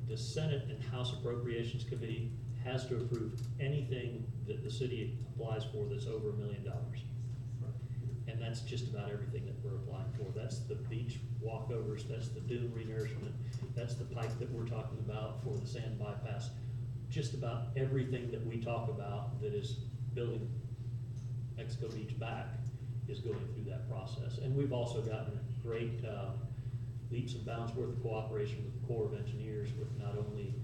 The Senate and House Appropriations Committee has to approve anything that the city applies for that's over $1 million. And that's just about everything that we're applying for. That's the beach walkovers, that's the dune renourishment, that's the pipe that we're talking about for the sand bypass. Just about everything that we talk about that is building Mexico Beach back is going through that process. And we've also gotten great leaps and bounds worth of cooperation with the Corps of Engineers, with not only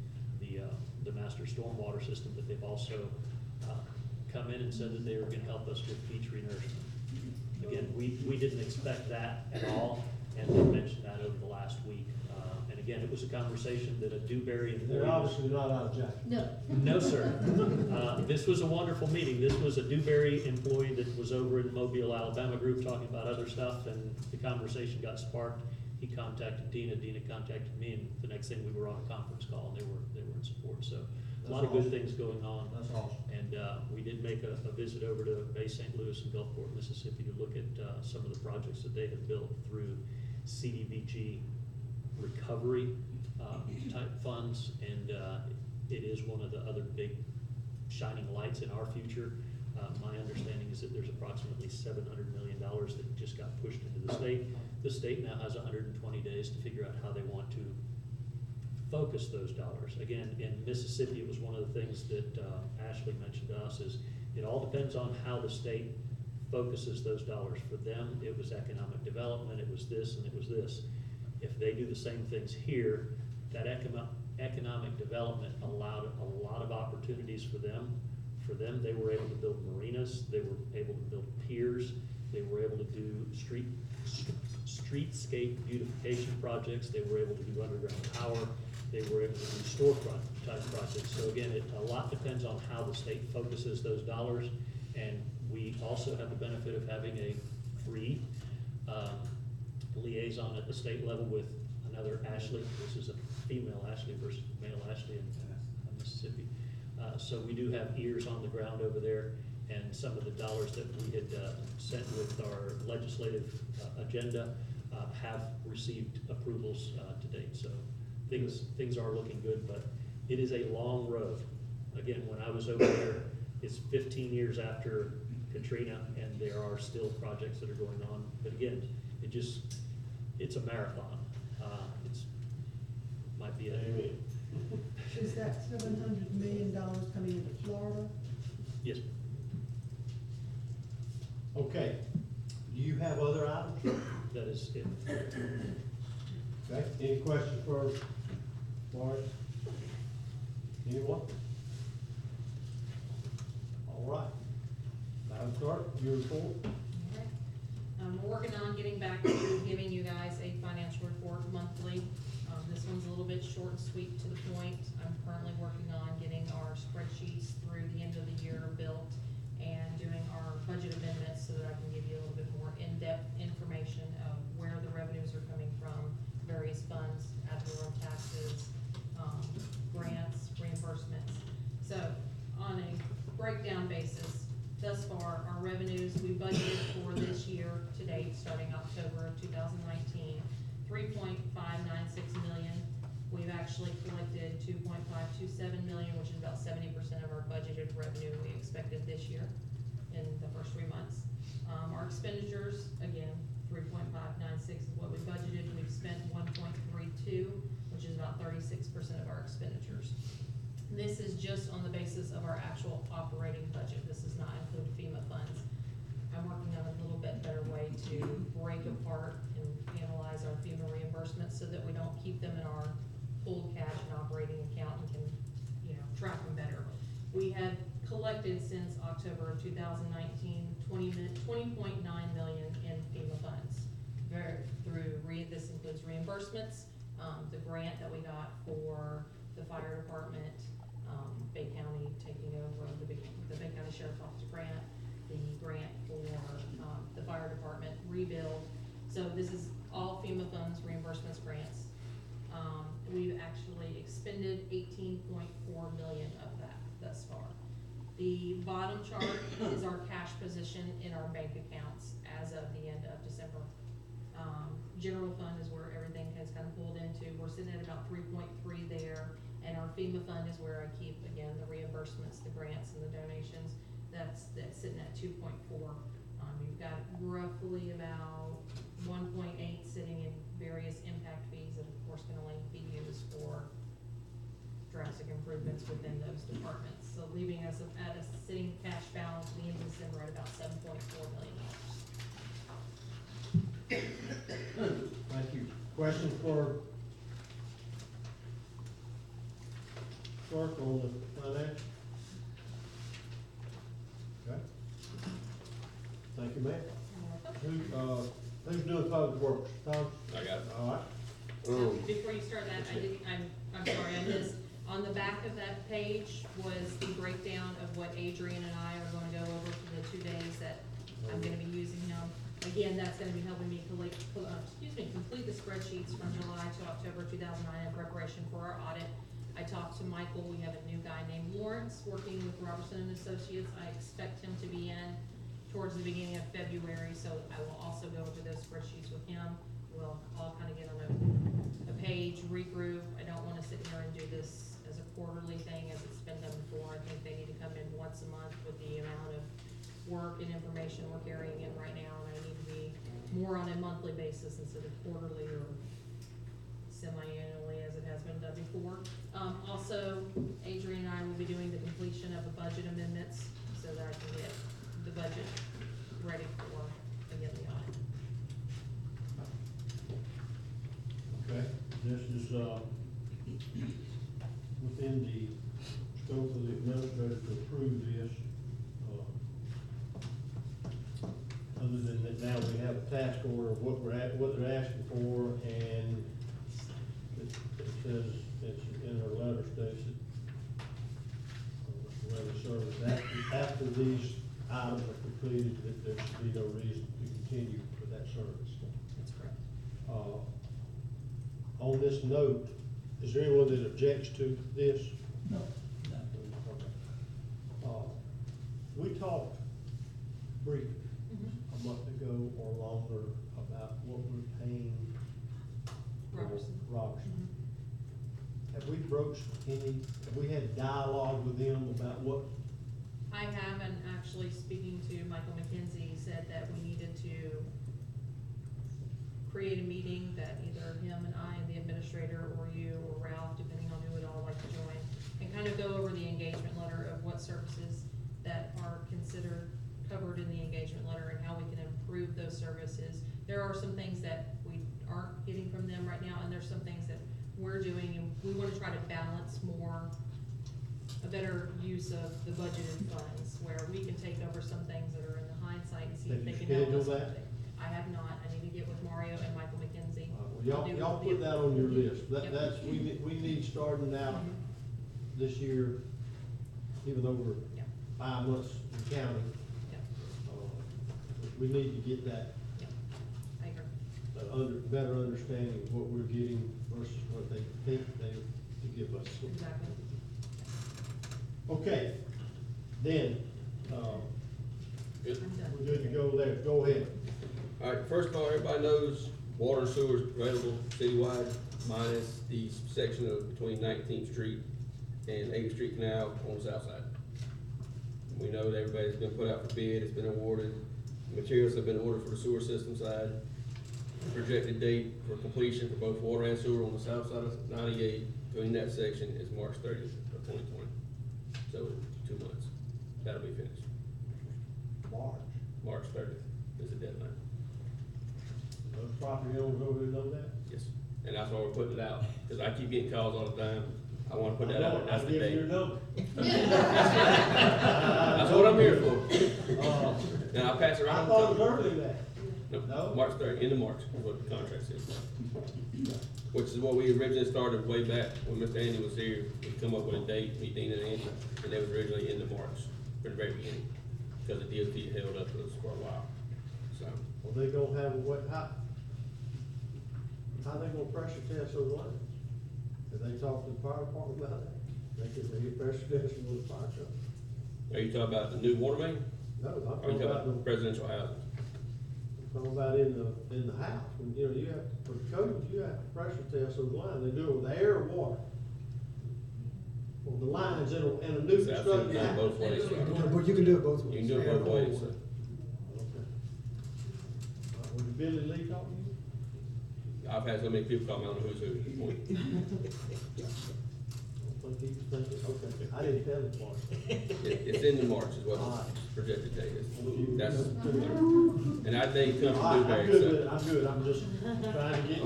the master stormwater system, but they've also come in and said that they were gonna help us with beach renourishment. Again, we didn't expect that at all, and they mentioned that over the last week. And again, it was a conversation that a Dewberry employee. They're obviously not out of Jackson. No. No, sir. This was a wonderful meeting. This was a Dewberry employee that was over in Mobile, Alabama group talking about other stuff, and the conversation got sparked. He contacted Dina contacted me, and the next thing we were on a conference call, and they were in support. So a lot of good things going on. That's awesome. And we did make a visit over to Bay St. Louis and Gulfport, Mississippi, to look at some of the projects that they have built through CDBG recovery type funds, and it is one of the other big shining lights in our future. My understanding is that there's approximately $700 million that just got pushed into the state. The state now has 120 days to figure out how they want to focus those dollars. Again, in Mississippi, it was one of the things that Ashley mentioned to us, is it all depends on how the state focuses those dollars. For them, it was economic development, it was this, and it was this. If they do the same things here, that economic development allowed a lot of opportunities for them. For them, they were able to build marinas, they were able to build piers, they were able to do streetscape beautification projects, they were able to do underground power, they were able to do storefront type projects. So again, a lot depends on how the state focuses those dollars, and we also have the benefit of having a free liaison at the state level with another Ashley. This is a female Ashley versus male Ashley in Mississippi. So we do have ears on the ground over there, and some of the dollars that we had sent with our legislative agenda have received approvals to date. So things are looking good, but it is a long road. Again, when I was over there, it's 15 years after Katrina, and there are still projects that are going on. But again, it's a marathon. It's might be a. Is that $700 million coming into Florida? Yes. Okay, do you have other items? That is it. Okay, any questions for Lawrence? Anyone? All right. Madam Clerk, your report? We're working on getting back to giving you guys a financial report monthly. This one's a little bit short and sweet to the point. I'm currently working on getting our spreadsheets through the end of the year built and doing our budget amendments so that I can give you a little bit more in-depth information of where the revenues are coming from, various funds, ad valorem taxes, grants, reimbursements. So on a breakdown basis, thus far, our revenues, we budgeted for this year to date, starting October of 2019, $3.596 million. We've actually collected $2.527 million, which is about 70% of our budgeted revenue we expected this year in the first 3 months. Our expenditures, again, 3.596 is what we budgeted. We've spent 1.32, which is about 36% of our expenditures. This is just on the basis of our actual operating budget. This does not include FEMA funds. I'm working on a little bit better way to break apart and analyze our FEMA reimbursements so that we don't keep them in our pooled cash and operating account and can, track them better. We had collected since October of 2019, $20.9 million in FEMA funds. This includes reimbursements, the grant that we got for the fire department, Bay County taking over the Bay County Sheriff's Office grant, the grant for, the fire department rebuild. So this is all FEMA funds, reimbursements, grants. We've actually expended 18.4 million of that thus far. The bottom chart is our cash position in our bank accounts as of the end of December. General fund is where everything has kind of pulled into. We're sitting at about 3.3 there, and our FEMA fund is where I keep, again, the reimbursements, the grants, and the donations. That's sitting at 2.4. You've got roughly about 1.8 sitting in various impact fees that of course can only be used for drastic improvements within those departments. So leaving us at a sitting cash balance at the end of December at about $7.4 million. Thank you. Question for Clark on the finance? Okay. Thank you, ma'am. Who's doing public works? Tom? I got it. All right. Before you start that, I'm sorry, I missed, on the back of that page was the breakdown of what Adrian and I are gonna go over for the 2 days that I'm gonna be using him. Again, that's gonna be helping me complete the spreadsheets from July to October 2009 in preparation for our audit. I talked to Michael, we have a new guy named Lawrence working with Robertson and Associates. I expect him to be in towards the beginning of February, so I will also go over those spreadsheets with him. We'll all kind of get on a page, regroup. I don't wanna sit here and do this as a quarterly thing as it's been done before. I think they need to come in once a month with the amount of work and information we're carrying in right now, and I need to be more on a monthly basis instead of quarterly or semi-annually as it has been done before. Also, Adrian and I will be doing the completion of the budget amendments so that I can get the budget ready for, again, the audit. Okay, this is, within the scope of the administrator to approve this. Other than that, now we have a task order of what they're asking for, and it says, it's in her letter, Stacy. Letter service, after these items are completed, that there should be no reason to continue with that service. That's correct. On this note, is there anyone that objects to this? No. We talked briefly a month ago or longer about what we're paying Robertson. Robertson. Have we broached have we had dialogue with them about what? I have, and actually speaking to Michael McKenzie, said that we needed to create a meeting that either him and I and the administrator or you or Ralph, depending on who would all like to join, and kind of go over the engagement letter of what services that are considered covered in the engagement letter and how we can improve those services. There are some things that we aren't getting from them right now, and there's some things that we're doing, and we want to try to balance more, a better use of the budgeted funds, where we can take over some things that are in the hindsight and see if they can help us with it. I have not. I need to get with Mario and Michael McKenzie. Y'all put that on your list. That's, we need starting out this year, even though we're 5 months in county. We need to get that. I agree. Better understanding of what we're getting versus what they think they to give us. Exactly. Okay, then, Good. we're good to go there. Go ahead. All right, first of all, everybody knows water and sewer is available citywide, minus the section of between 19th Street and 8th Street Canal on the south side. We know that everybody's been put out for bid, it's been awarded, materials have been ordered for the sewer system side. Projected date for completion for both water and sewer on the south side of 98, between that section, is March 30th of 2020. So 2 months, that'll be finished. March 30th is the deadline. Those property owners over there know that? Yes, and that's why we're putting it out, because I keep getting calls all the time. I wanna put that out, that's the I'll give you date. your number. That's what I'm here for. And I'll pass it I around. thought it was early that. No? March 30, end of March is what the contract says. Which is what we originally started way back when Mr. Andy was here. We come up with a date, me, Dean, and Andy, and that was originally end of March, from the very beginning, because the DOT held up to us for a while, so. Well, they gonna have, how they gonna pressure test those lines? Have they talked to the fire department about that? They could be pressure testing with a fire truck. Are you talking about the new water main? No, I'm Or are you talking talking about about residential housing? I'm talking about in the house, when, you know, you have, for the codes, you have to pressure test those lines, they do it with air or water. Well, the lines in a new So I've seen it construction done house. both ways. But you can do it both ways. You can do it both ways, so. Okay. Would Billy Lee talk to you? I've had so many people call me on the who's who at this point. I think he was thinking, okay, I didn't tell him for It's in the March is what the projected date is. That's, and I think it comes from Newberry, I'm good so. with it, I'm good, I'm just trying to get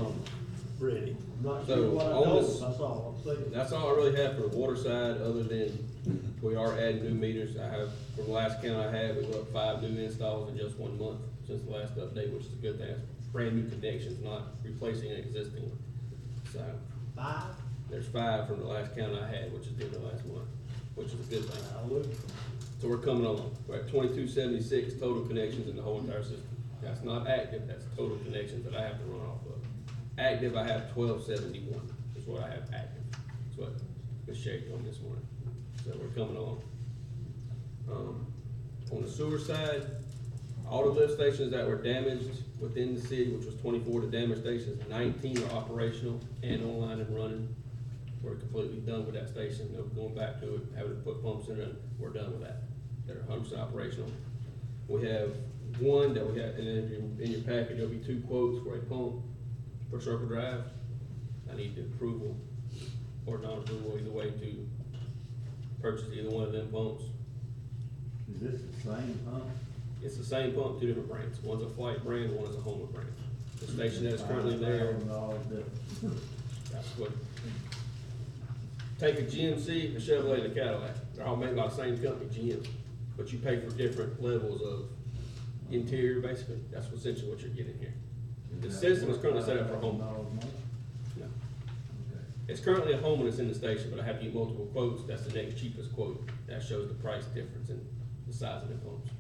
Ready. I'm not So, sure what I on know, this- that's all, I'm saying. That's all I really have for the water side, other than we are adding new meters. I have, from the last count I had, we got 5 new installs in just 1 month since the last update, which is a good thing. That's brand new connections, not replacing an existing one. So, 5? there's 5 from the last count I had, which is the end of last month, which is a good thing. Hallelujah. So we're coming along. We're at 2276 total connections in the whole entire system. That's not active, that's total connections that I have to run off of. Active, I have 1271, is what I have active. That's what Ms. Shea told me this morning. So we're coming along. On the sewer side, all the lift stations that were damaged within the city, which was 24 to damaged stations, 19 are operational and online and running. We're completely done with that station, no going back to it, having to put pumps in it, we're done with that. They're 100% operational. We have one that we have, and in your packet, there'll be 2 quotes for a pump for Circle Drive. I need the approval or non-approval either way to purchase either one of them pumps. Is this the same pump? It's the same pump, 2 different brands. One's a Flight brand, one is a Homer brand. The station that is currently there, $5,000 that's what. Take a GMC, a Chevrolet, and a Cadillac. They're all made by the same company, GM, but you pay for different levels of interior, basically. That's essentially what you're getting here. The system is currently set up for home. No. It's currently a home and it's in the station, but I have to get multiple quotes. That's the next cheapest quote. That shows the price difference in the size of the pumps.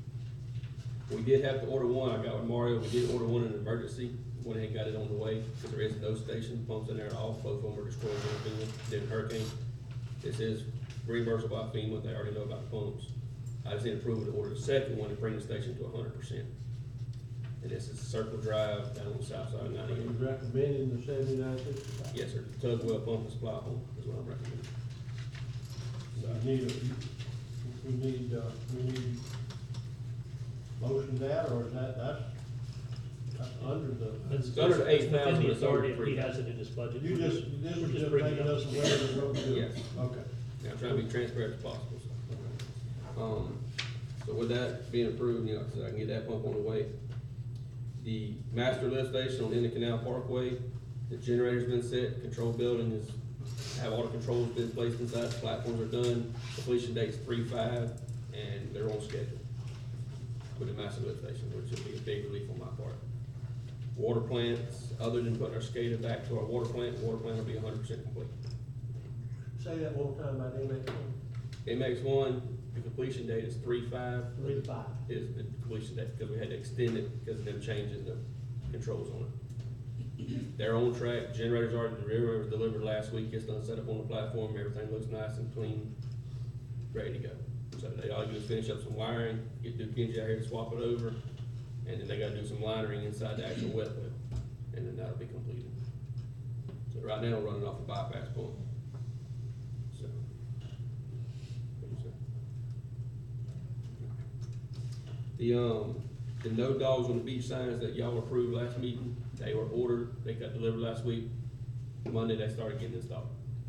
We did have to order one. I got with Mario. We did order one in an emergency. Went ahead and got it on the way because there is no station pumps in there at all. Both of them were destroyed in FEMA, then hurricane. This is reimbursable by FEMA. They already know about the pumps. I just need approval to order the second one to bring the station to 100%. And this is Circle Drive down on the south side of 98. You recommending the 7965? Yes, sir. Tugwell Pump and Supply Home is what I'm recommending. We need motion that, or is that's under the? It's under the 8,000, Within the it's over authority, the he has it in his budget. You We're just, this we're is just bringing making it up. us aware of what we're doing? Yes. Okay. Yeah, I'm trying to be transparent as possible, so. So with that being approved, you know, so I can get that pump on the way. The master lift station on Indian Canal Parkway, the generator's been set, control building is, have all the controls been placed inside, the platforms are done, completion date's 3/5, and they're on schedule with the master lift station, which will be a big relief on my part. Water plants, other than putting our SCADA back to our water plant will be 100% complete. Say that one time about MX1. MX1, the completion date is 3/5. 3/5. Is the completion date, because we had to extend it because of them changing the controls on it. They're on track, generators already, the rear was delivered last week, it's done set up on the platform, everything looks nice and clean, ready to go. So they all do is finish up some wiring, get Duke Energy out here to swap it over, and then they gotta do some linering inside the actual wet well, and then that'll be completed. So right now, we're running off a bypass pump. So. What do you say? The no dogs on the beach signs that y'all approved last meeting, they were ordered, they got delivered last week. Monday, they started getting installed.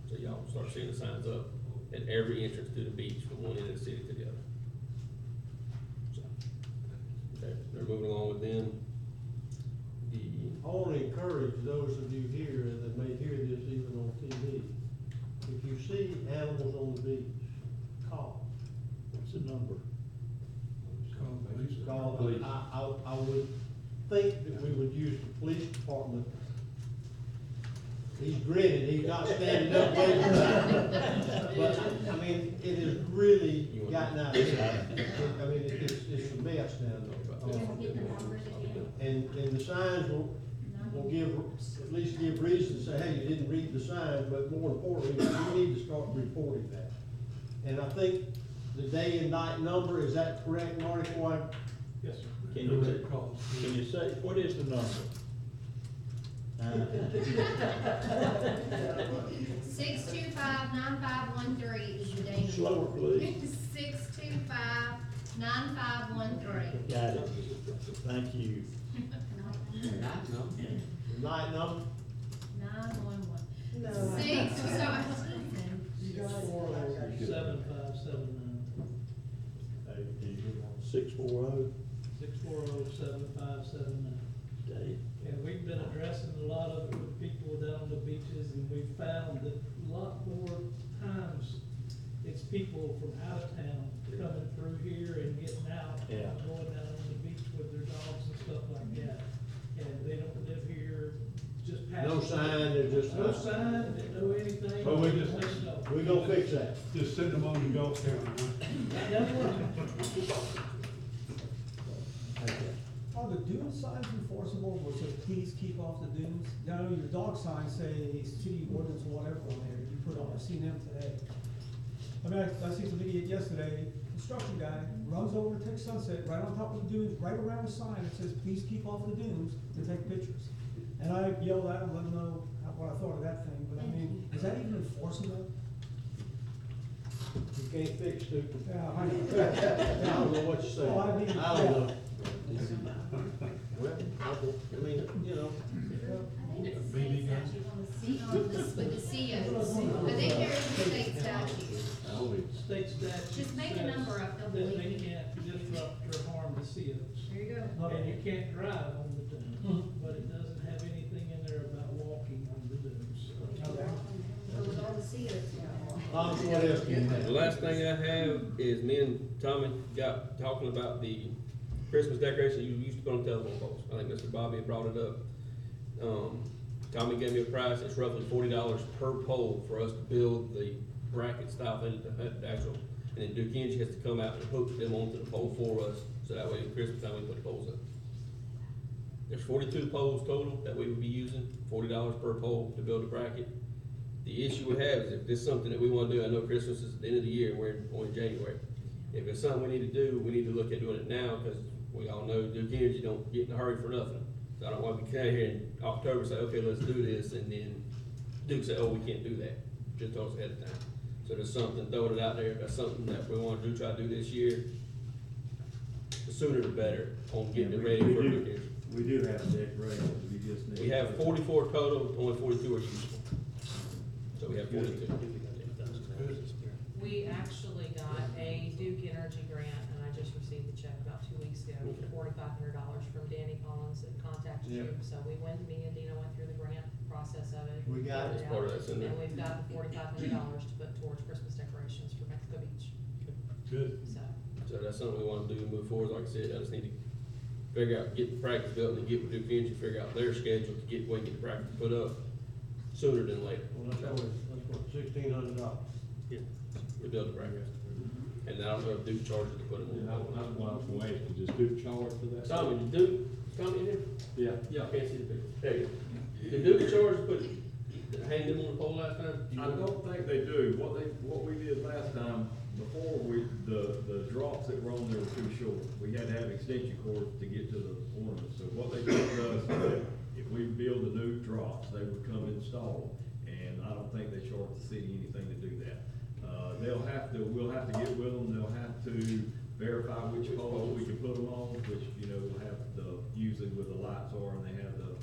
So y'all will start seeing the signs up at every entrance to the beach from one end of the city to the other. So, they're moving along with them. I want to encourage those of you here that may hear this even on TV. If you see animals on the beach, call. What's the number? Call. I would think that we would use the police department. He's grinning, he's not standing up waiting for that. But, I mean, it has really gotten out of hand. I mean, it's a mess down there. And the signs will give, at least give reason to say, hey, you didn't read the sign, but more importantly, we need to start reporting that. And I think the day and night number, is that correct, Marty? Yes, sir. Can you say, what is the number? 625-9513 is the day. Slower, please. 625-9513. Got it. Thank you. Night number? 911. No. Sorry. 7579. 640. 640-7579. Dave. And we've been addressing a lot of it with people down on the beaches, and we've found that a lot more times it's people from out of town coming through here and getting out, Yeah. going down on the beach with their dogs and stuff like that. And they don't live here, just passing. No sign, they're just. No sign, they know anything. But we just, We gonna fix that. just send them on to Gulf County, huh? That's what. Are the dune signs enforceable, where it says, please keep off the dunes? Now, your dog signs say city ordinance or whatever on there, you put on, I've seen them today. I mean, I see some idiot yesterday, construction guy, runs over to take Sunset, right on top of the dunes, right around the sign, it says, please keep off the dunes, to take pictures. And I yelled at him, let him know what I thought of that thing, but I mean, is that even enforceable? You can't fix stupid. Yeah, I I know. don't know what you're saying. Well, I mean, I don't know. Well, I mean, you know. BB gun. With the COs. I think there is a state statute. State statute. Just make a says number up, they'll that believe they me. can't disrupt or harm the COs. There you go. And you can't drive on the dunes, but it doesn't have anything in there about walking on the dunes. So with all the COs now. What else do you have? The last thing I have is me and Tommy got talking about the Christmas decorations you used to put on telephone poles. I think Mr. Bobby had brought it up. Tommy gave me a price, it's roughly $40 per pole for us to build the bracket style thing, the actual. And then Duke Energy has to come out and hook them onto the pole for us, so that way at Christmas time we put the poles up. There's 42 poles total that we would be using, $40 per pole to build a bracket. The issue we have is if this is something that we wanna do, I know Christmas is at the end of the year, and we're only in January. If it's something we need to do, we need to look at doing it now, because we all know Duke Energy don't get in a hurry for nothing. So I don't want to be kind of here in October and say, okay, let's do this, and then Duke say, oh, we can't do that. Just tell us ahead of time. So there's something, throwing it out there, if that's something that we want to do, try to do this year, the sooner the better on getting it ready for Duke Energy. We do have decorations, we just need. We have 44 total, only 42 are useful. So we have 42. We actually got a Duke Energy grant, and I just received the check about 2 weeks ago for $4,500 from Danny Collins that contacted you. So me and Dina went through the grant process of it. We got it. That's part of that's in there. And we've got the $4,500 to put towards Christmas decorations for Mexico Beach. Good. So that's something we wanna do and move forward. Like I said, I just need to figure out, get the practice built and get with Duke Energy, figure out their schedule to get, we can get the practice put up sooner than later. Well, that's what, $1,600. Yeah. To build the practice. And I don't know if Duke charges to put them Yeah, on. that's why I was gonna ask you, just do charge for that? Tommy, did Duke, Tommy in here? Yeah. Yeah, I can't see the picture. There you go. Did Duke charge to put, hang them on the pole last time? I don't think they do. What we did last time, before the drops that were on there were too short. We had to have extension cords to get to the ornaments. So what they told us, if we build the new drops, they would come install them. And I don't think they charge the city anything to do that. We'll have to get with them, they'll have to verify which poles we can put them on, which, will have usually where the lights are, and they have the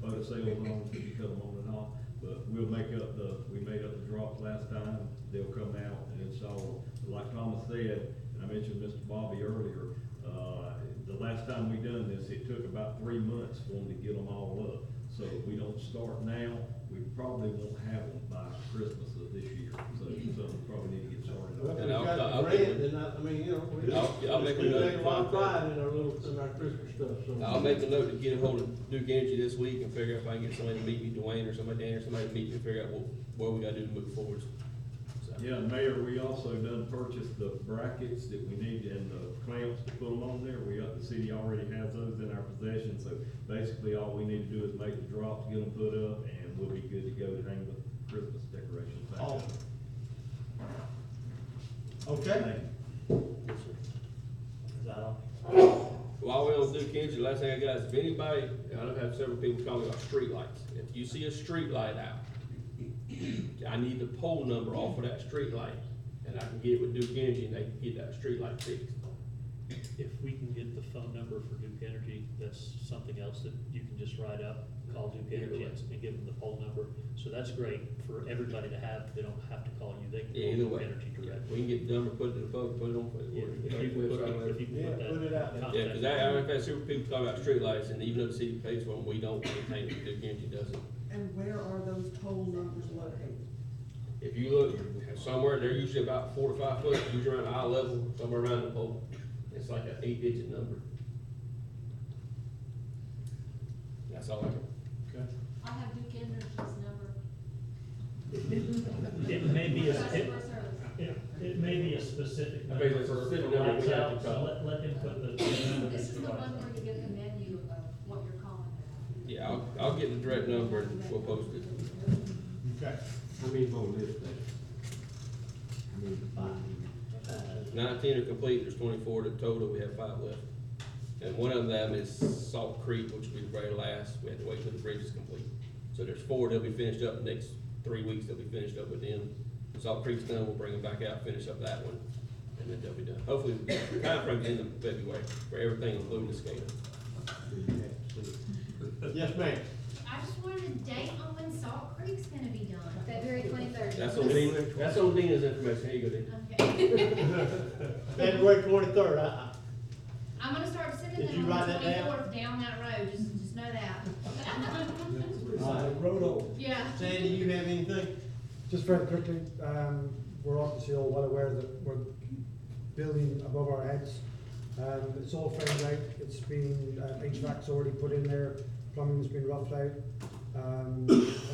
photo cells on, you cut them on and off. But we made up the drops last time, they'll come out and install them. Like Thomas said, and I mentioned Mr. Bobby earlier, the last time we done this, it took about 3 months for them to get them all up. So if we don't start now, we probably won't have them by Christmas of this year, so we probably need to get started Well, on if that. we've got the grant, then I mean, you know, I'll make a we note take a lot of to pride in our Christmas stuff, so. I'll make a note to get a hold of Duke Energy this week and figure out if I can get somebody to meet me, Dwayne or somebody, Dan or somebody to meet me and figure out what we gotta do to move forward. So. Yeah, and Mayor, we also done purchased the brackets that we need and the clamps to put them on there. The city already has those in our possession, so basically all we need to do is make the drops, get them put up, and we'll be good to go to hang the Christmas decorations back up. Awesome. Okay. Is that all? While we're on Duke Energy, the last thing I got is if anybody, I've had several people call me about street lights. If you see a street light out, I need the pole number off of that street light, and I can get it with Duke Energy and they can get that street light fixed. If we can get the phone number for Duke Energy, that's something else that you can just write up, call Duke Energy and give them the poll number. So that's great for everybody to have, they don't have to call you, they can Yeah, call either Duke way. Energy directly. We can get the number, put it in the book, put it on. Yeah, if you can put that. Put it out there. Yeah, cause I've had several people talk about street lights, and even though the city pays for them, we don't maintain it, Duke Energy does it. And where are those poll numbers located? If you look somewhere, they're usually about 4 to 5 foot, usually around eye level, somewhere around the pole. It's like an 8-digit number. That's all I can. Okay. I have Duke Energy's number. It may be Customer service. it may be a specific I mean, number it's a for specific number lights we have out, to call. so let him put the number. This is the one where you get the menu of what you're calling. Yeah, I'll get the direct number and we'll post it. Okay. How many more list there? How many? 19 are complete, there's 24 to total, we have 5 left. And one of them is Salt Creek, which will be the very last, we have to wait till the bridge is complete. So there's 4, they'll be finished up the next 3 weeks, they'll be finished up with them. Salt Creek's done, we'll bring them back out, finish up that one, and then they'll be done. Hopefully, the timeframe's end of February for everything, including the SCADA. Yes, ma'am. I just wanted a date on when Salt Creek's gonna be done. February 23rd. That's on Dina's information, here you go, Dina. February 23rd, I'm gonna start sending Did you them on write the that down? 24th down that road, just know that. Road over. Yeah. Sandy, you have anything? Just very quickly, we're obviously all well aware that we're building above our heads. It's all framed out, it's been, HVAC's already put in there, plumbing's been roughed out.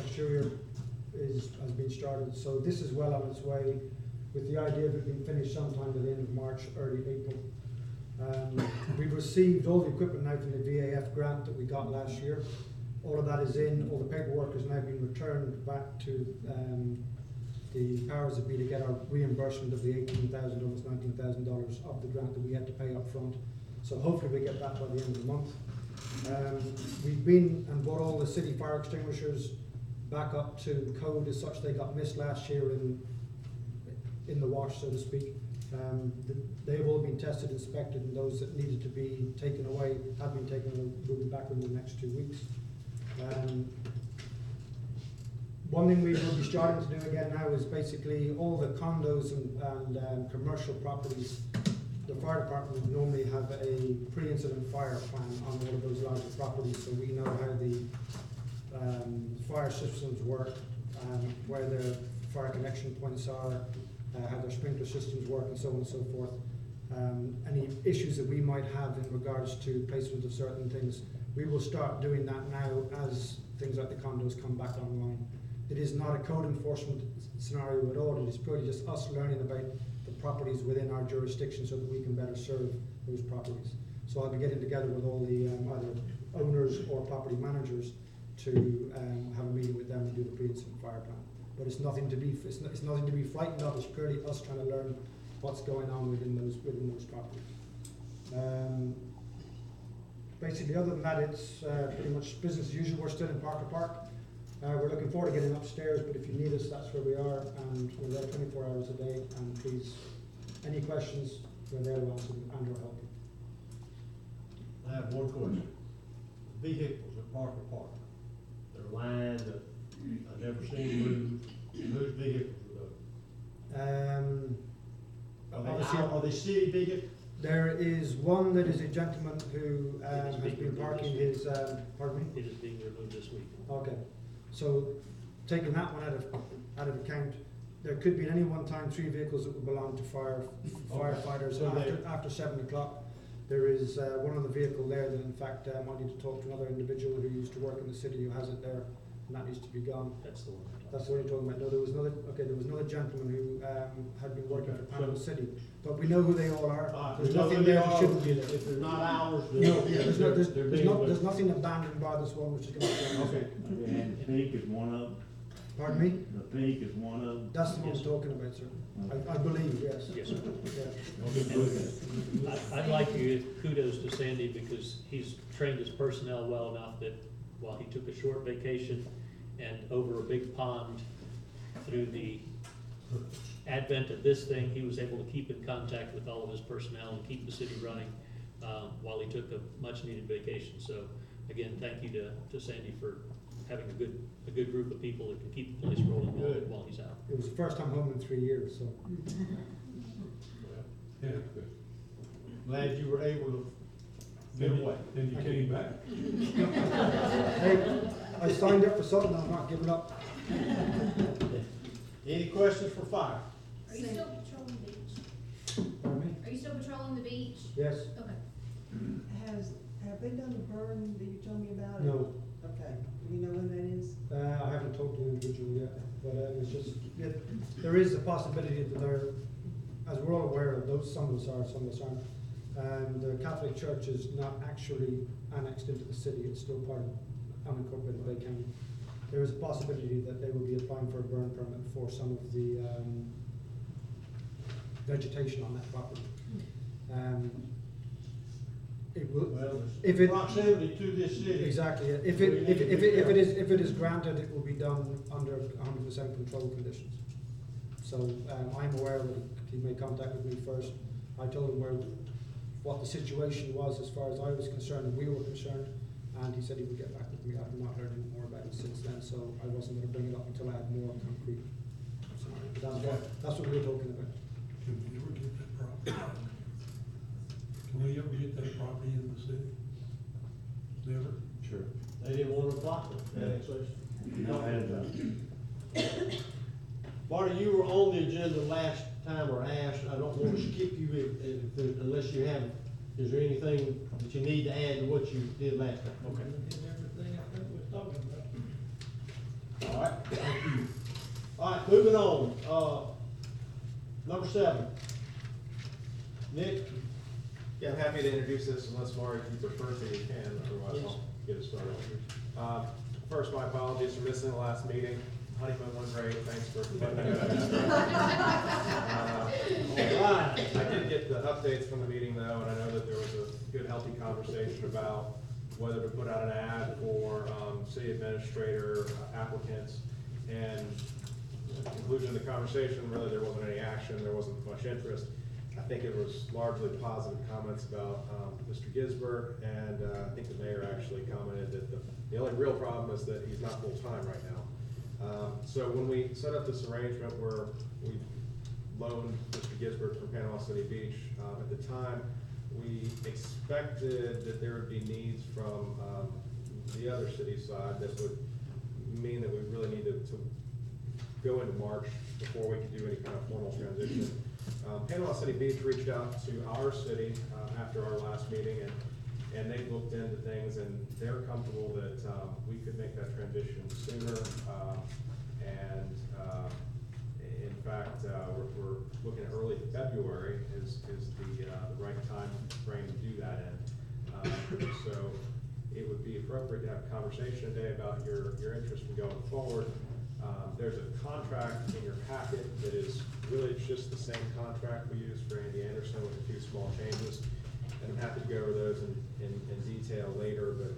Exterior has been started, so this is well on its way, with the idea of it being finished sometime at the end of March, early April. We've received all the equipment now from the VAF grant that we got last year. All of that is in, all the paperwork has now been returned back to the powers that be to get our reimbursement of the $18,000, almost $19,000 of the grant that we had to pay up front. So hopefully we get that by the end of the month. We've been and bought all the city fire extinguishers back up to code as such. They got missed last year in the wash, so to speak. They've all been tested, inspected, and those that needed to be taken away have been taken away. We'll be back in the next 2 weeks. One thing we will be starting to do again now is basically all the condos and commercial properties. The fire department would normally have a pre-incident fire plan on all of those larger properties, so we know how the fire systems work, where their fire connection points are, how their sprinkler systems work, and so on and so forth. Any issues that we might have in regards to placement of certain things, we will start doing that now as things like the condos come back online. It is not a code enforcement scenario at all, it is purely just us learning about the properties within our jurisdiction so that we can better serve those properties. So I'll be getting together with all the either owners or property managers to have a meeting with them and do the pre-incident fire plan. But it's nothing to be frightened of. It's purely us trying to learn what's going on within those properties. Basically, other than that, it's pretty much business as usual. We're still in Parker Park. We're looking forward to getting upstairs, but if you need us, that's where we are, and we're there 24 hours a day. And please, any questions, we're there to answer them and or help you. I have one question. Vehicles at Parker Park, they're lined, I've never seen moved. Whose vehicles are those? Are they city vehicles? There is one that is a gentleman who has been parking his, pardon me? It is being removed this week. Okay, so taking that one out of account, there could be at any one time 3 vehicles that would belong to firefighters So after 7 o'clock. There is one on the vehicle there that in fact I need to talk to another individual who used to work in the city who has it there, and that needs to be gone. That's the one. That's what you're talking about. No, there was another gentleman who had been working for Panama City, but we know who they all are. There's nothing there that shouldn't be there. If they're not ours, then. No, yeah, they're there's nothing abandoned by this one which is going to be done. Okay. And Pink is one of them. Pardon me? The Pink is one of them. That's the one we're talking about, sir. I believe, yes. Yes, sir. Yeah. I'd like to give kudos to Sandy because he's trained his personnel well enough that while he took a short vacation and over a big pond through the advent of this thing, he was able to keep in contact with all of his personnel and keep the city running while he took a much-needed vacation. So again, thank you to Sandy for having a good group of people that can keep the place rolling while he's out. It was the first time home in 3 years, so. Yeah. Glad you were able to get away. And you came back. Hey, I signed up for something, I'm not giving up. Any questions for fire? Are you still patrolling the beach? Pardon me? Are you still patrolling the beach? Yes? Okay. Have they done the burn that you told me about? No. Okay, do you know when that is? I haven't talked to the individual yet, but it's just, there is a possibility that there, as we're all aware of, some of us are, some of us aren't. And the Catholic Church is not actually annexed into the city, it's still part of unincorporated Bay County. There is a possibility that they will be applying for a burn permit for some of the vegetation on that property. It will, Well, if it, proximity to this city. exactly, if it is granted, it will be done under 100% control conditions. So, I'm aware that he made contact with me first. I told him what the situation was as far as I was concerned and we were concerned, and he said he would get back with me. I've not heard any more about it since then, so I wasn't gonna bring it up until I had more concrete. That's what we were talking about. Can we ever get that property? Can we ever get that property in the city? Never? Sure. They didn't want to block it, annexation. No, I had Marty, you were on the agenda last time, or Ash, I don't want to skip you unless you have, is there anything that you need to add to what you did last time? Okay. Did everything I think we're talking about. All right, thank you. All right, moving on, number 7. Nick? Yeah, I'm happy to introduce this unless Marty, if you prefer to, you can, otherwise I'll get it started. First, my apologies for missing the last meeting. Honeymoon went great, thanks for coming. All right. I did get the updates from the meeting though, and I know that there was a good, healthy conversation about whether to put out an ad for city administrator applicants. And at the conclusion of the conversation, really there wasn't any action, there wasn't much interest. I think it was largely positive comments about Mr. Gisbert, and I think the mayor actually commented that the only real problem is that he's not full-time right now. So when we set up this arrangement where we loaned Mr. Gisbert from Panama City Beach, at the time, we expected that there would be needs from the other city side that would mean that we really needed to go into March before we could do any kind of formal transition. Panama City Beach reached out to our city after our last meeting, and they looked into things, and they're comfortable that we could make that transition sooner. In fact, we're looking at early February is the right time frame to do that in. So it would be appropriate to have a conversation today about your interest in going forward. There's a contract in your packet that is really just the same contract we used for Andy Anderson with a few small changes. And I'm happy to go over those in detail later, but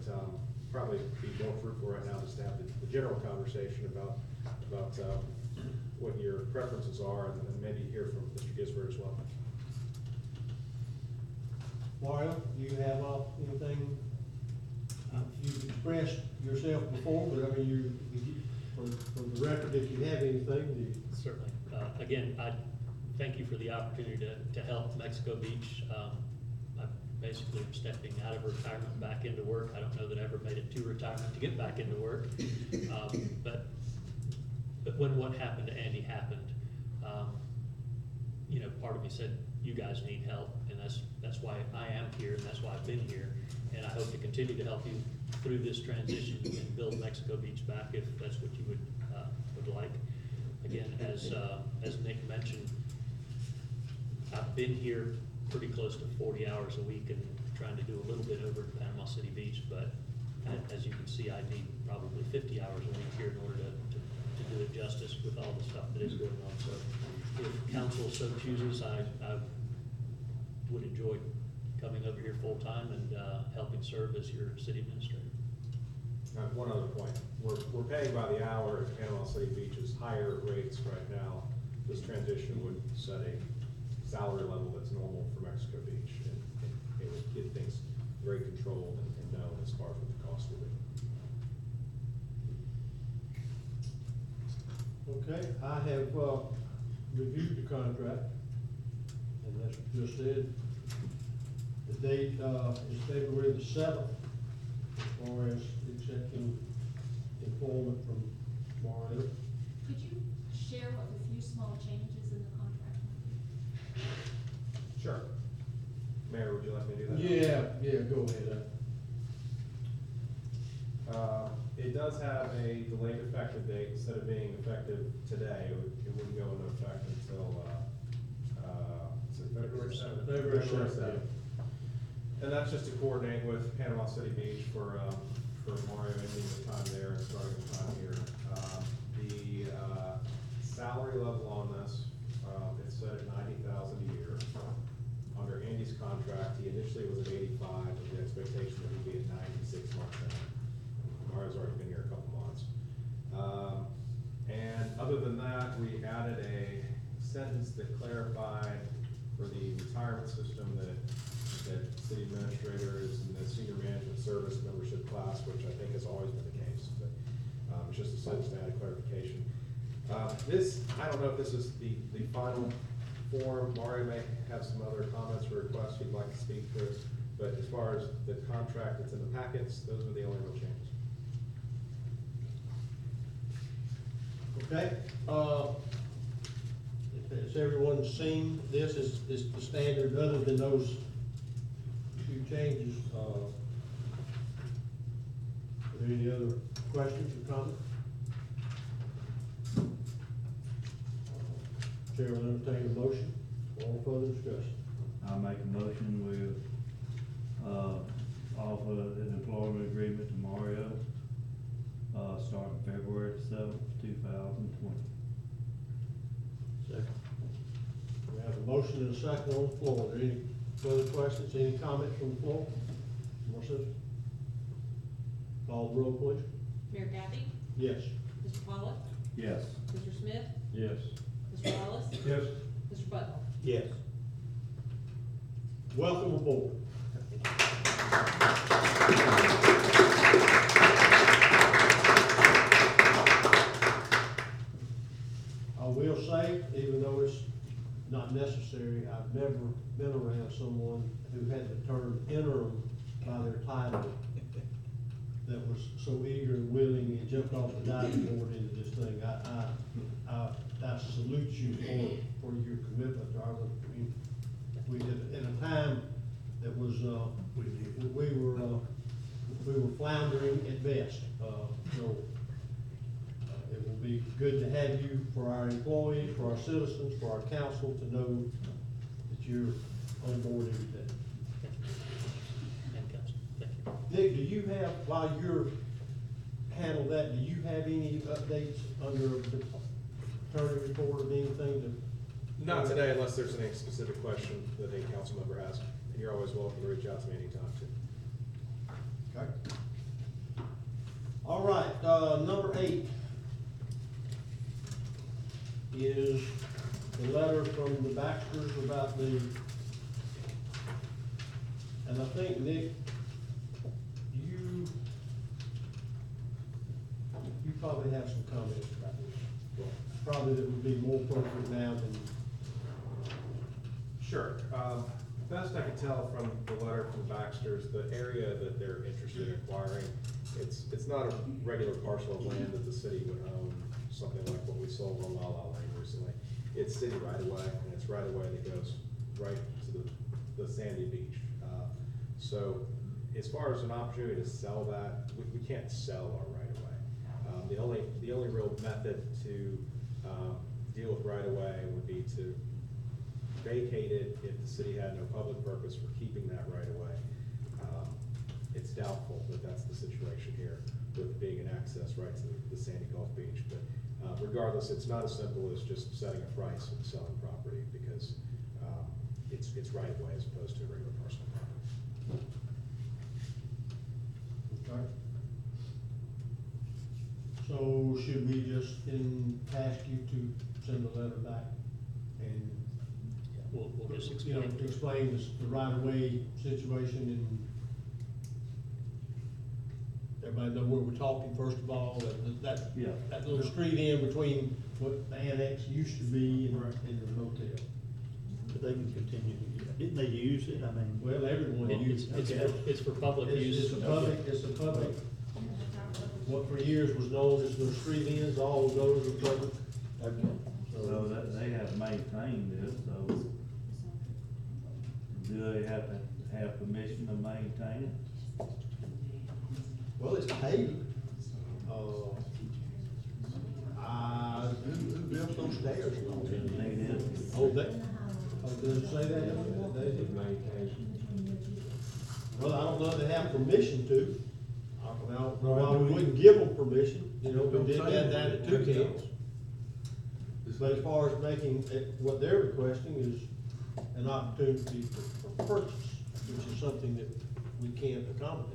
probably be more fruitful right now just to have the general conversation about what your preferences are, and maybe hear from Mr. Gisbert as well. Mario, do you have anything? You've expressed yourself before, but I mean, for the record, if you have anything, Certainly. Again, I thank you for the opportunity to help Mexico Beach. I basically am stepping out of retirement back into work. I don't know that I ever made it to retirement to get back into work. But but when what happened to Andy happened, you know, part of me said, you guys need help, and that's why I am here, and that's why I've been here. And I hope to continue to help you through this transition and build Mexico Beach back if that's what you would like. Again, as Nick mentioned, I've been here pretty close to 40 hours a week and trying to do a little bit over at Panama City Beach, but as you can see, I need probably 50 hours a week here in order to do it justice with all the stuff that is going on. So if council so chooses, I would enjoy coming over here full-time and helping serve as your city administrator. One other point, we're paying by the hour at Panama City Beach's higher rates right now. This transition would set a salary level that's normal for Mexico Beach, and it would get things very controlled and known as far as what the cost will be. Okay, I have, reviewed the contract, and as you just said, the date, is February the 7th, as far as accepting employment from Mario. Could you share what the few small changes in the contract might be? Sure. Mayor, would you like me to do that? Yeah, go ahead. It does have a delayed effective date. Instead of being effective today, it wouldn't go into effect until, February 7th. February 7th. And that's just to coordinate with Panama City Beach for Mario ending the time there and starting the time here. The salary level on this, it's set at $90,000 a year. Under Andy's contract, he initially was at 85, with the expectation that he'd be at 96 months in. Mario's already been here a couple months. And other than that, we added a sentence that clarified for the retirement system that city administrators and the senior management service membership class, which I think has always been the case, but it's just a sentence to add a clarification. This, I don't know if this is the final form. Mario may have some other comments or requests he'd like to speak to, but as far as the contract that's in the packets, those are the only real changes. Okay, has everyone seen this? Is the standard other than those few changes? Are there any other questions or comments? Chair will entertain a motion. All further discussion. I make a motion with, offer an employment agreement to Mario, starting February 7th, 2020. Second. We have a motion and a second on the floor. Are there any further questions, any comments from the floor? Marcia? Call the roll, please. Mayor Kathy? Yes. Mr. Pollock? Yes. Mr. Smith? Yes. Mr. Wallace? Yes. Mr. Butler? Yes. Welcome aboard. I will say, even though it's not necessary, I've never been around someone who had the term interim by their title that was so eager and willing and jumped off the diving board into this thing. I salute you for your commitment to our community. We did, in a time that was, we were floundering at best. So it will be good to have you for our employees, for our citizens, for our council to know that you're on board every day. And council, thank you. Nick, do you have, while you're handling that, do you have any updates under the attorney report or anything to? Not today, unless there's any specific question that a council member has. You're always welcome to reach out to me anytime too. Okay. All right, number 8 is the letter from the Baxters about the, and I think, Nick, you probably have some comments about this. Probably that would be more appropriate now than. Sure. Best I can tell from the letter from Baxter's, the area that they're interested in acquiring, it's not a regular parcel of land that the city would own. something like what we sold on La La Lane recently. It's city right away, and it's right away that goes right to the sandy beach. So as far as an opportunity to sell that, we can't sell our right of way. The only real method to deal with right of way would be to vacate it if the city had no public purpose for keeping that right of way. It's doubtful that that's the situation here with being an access right to the Sandy Gulf Beach. But regardless, it's not as simple as just setting a price and selling property, because it's right of way as opposed to regular personal property. Okay. So should we just ask you to send a letter back and We'll just you know, explain. explain the right-of-way situation, and everybody know where we're talking, first of all, Yeah. that little street in between what the annex used to be and the motel. But they can continue to, didn't they use it? I mean. Well, everyone uses it. It's for public use. It's a public, what for years was known as the street ends, all of those are public. Okay. So that they have maintained this, so do they have to have permission to maintain it? Well, it's paved. Who built those stairs? They did. Oh, does it say that? They did maintain. Well, I don't know if they have permission to. I don't know why we wouldn't give them permission, you know, we did that down at Toucans. But as far as making it, what they're requesting is an opportunity for purchase, which is something that we can't accommodate.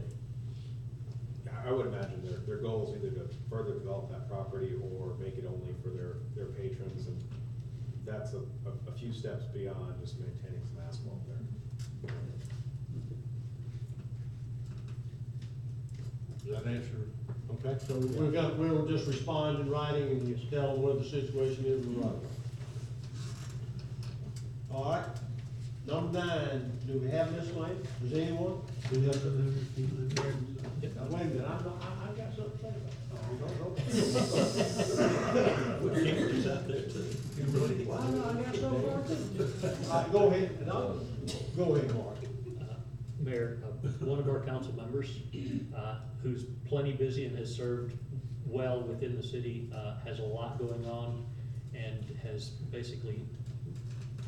I would imagine their goal is either to further develop that property or make it only for their patrons, and that's a few steps beyond just maintaining some asphalt there. Does that answer? Okay, so we'll just respond in writing and just tell them what the situation is with right. All right, number 9, do we have this lane? Does anyone? Do we have wait a minute, I got something to say about it. With cameras out there too. Well, I got something for it too. All right, go ahead, go ahead, Mark. Mayor, one of our council members, who's plenty busy and has served well within the city, has a lot going on, and has basically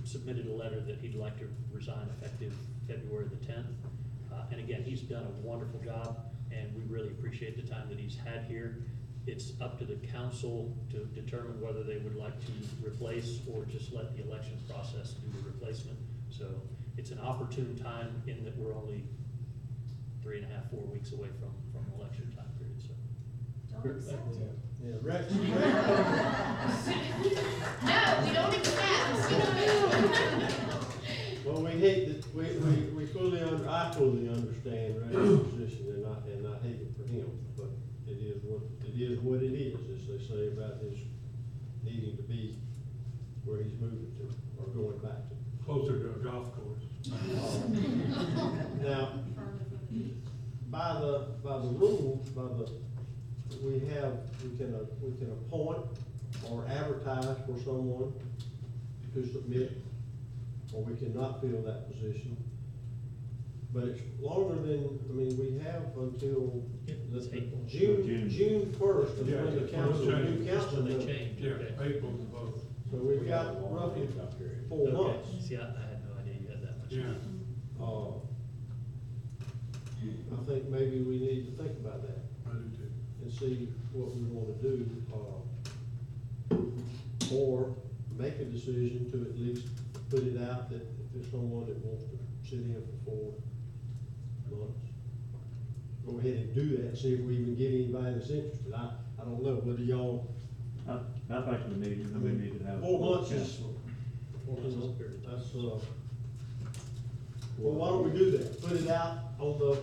submitted a letter that he'd like to resign effective February the 10th. And again, he's done a wonderful job, and we really appreciate the time that he's had here. It's up to the council to determine whether they would like to replace or just let the election process do the replacement. So it's an opportune time in that we're only 3.5, 4 weeks away from election time period, so. Don't accept it. Yeah, Rex. No, we don't accept. Well, we hate that, we fully I fully understand Rex's position and I hate it for him, but it is what it is, as they say about his needing to be where he's moving to, or going back to. Closer to a golf course. Now, by the rules, we can appoint or advertise for someone to submit, or we cannot fill that position. But it's longer than, we have until June 1st is when the council, new council. When they change, Yeah, okay. April's the vote. So we've got roughly 4 Okay. months. See, I had no idea you had that much. Yeah. I think maybe we need to think about that I do too. and see what we wanna do, or make a decision to at least put it out that if there's someone that wants to sit in for 4 months, go ahead and do that, and see if we even get anybody that's interested. I don't know whether y'all, I think we need to have. 4 months is, that's, well, why don't we do that? Put it out on the,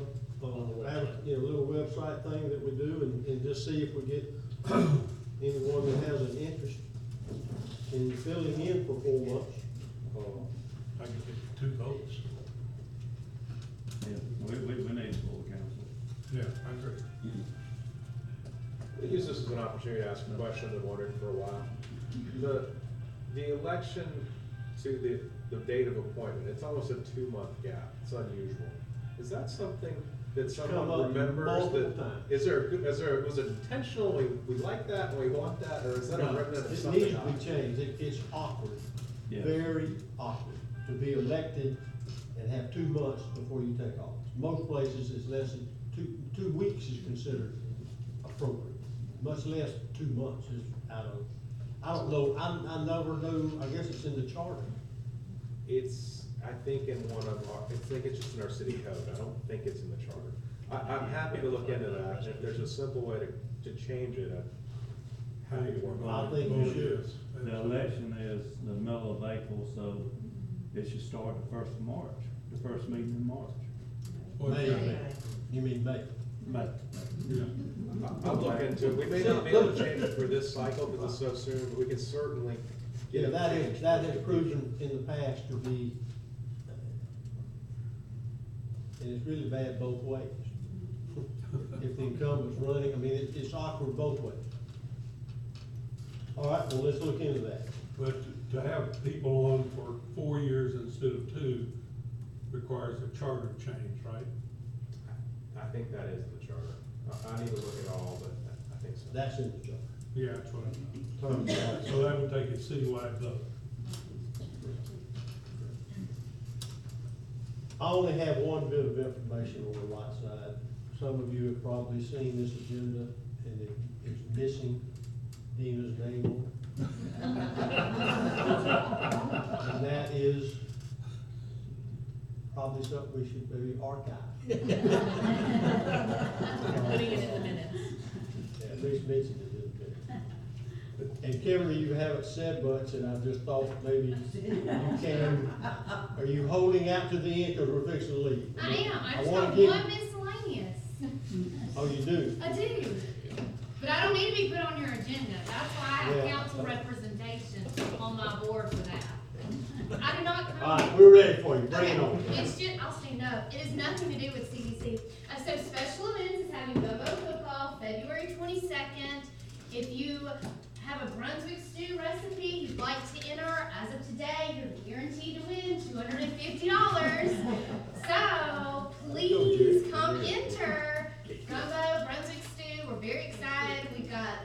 little website thing that we do, and just see if we get anyone that has an interest in filling in for 4 months. I can get 2 votes. Yeah, we need a full council. Yeah, I agree. We use this as an opportunity opportunity to ask a question I've been wondering for a while. The election to the date of appointment, it's almost a 2-month gap. It's unusual. Is that something that come someone up remembers? multiple That times. was it intentional? We like that and we want that, or is that a No, remnant of it something needs to be else? changed. It's awkward, Yeah. very awkward, to be elected and have 2 months before you take office. Most places, it's less than 2 weeks is considered appropriate, much less 2 months is out of, I don't know, I never knew, I guess it's in the charter. It's, I think in one of our, I think it's just in our city code. I don't think it's in the charter. I'm happy to look into that. If there's a simple way to change it, I'm happy to work on it. I think you should. The election is the middle of April, so it should start the 1st of March, the first meeting in March. May. You mean May? May. Yeah. I'll look into it. We may not be able to change it for this cycle because it's so soon, but we can certainly get Yeah, it that changed. has proven in the past to be, and it's really bad both ways. If the incumbent's running, I mean, it's awkward both ways. All right, well, let's look into that. But to have people on for 4 years instead of 2 requires a charter change, right? I think that is the charter. I need to look at all, but I think so. That's in the charter. Yeah, that's what I know. So that would take a citywide vote. I only have one bit of information on the right side. Some of you have probably seen this agenda, and it's missing Dina's name on it. And that is probably something we should maybe archive. Putting it in the minutes. Yeah, at least mention it in a bit. And Kimberly, you haven't said much, and I just thought maybe you can, are you holding out to the end because we're fixing to leave? I am, I just wanna have give- one miscellaneous. Oh, you do? I do, but I don't need to be put on your agenda, that's why I have Yeah. council representation on my board for that. I do not come. All right, we're ready for you, bring it on. It's just, I'll stand up, it has nothing to do with CDC. So Special Events is having Bobo Football February 22nd. If you have a Brunswick stew recipe you'd like to enter, as of today, you're guaranteed to win $250. So, please come enter Gumbo Brunswick stew, we're very excited, we've got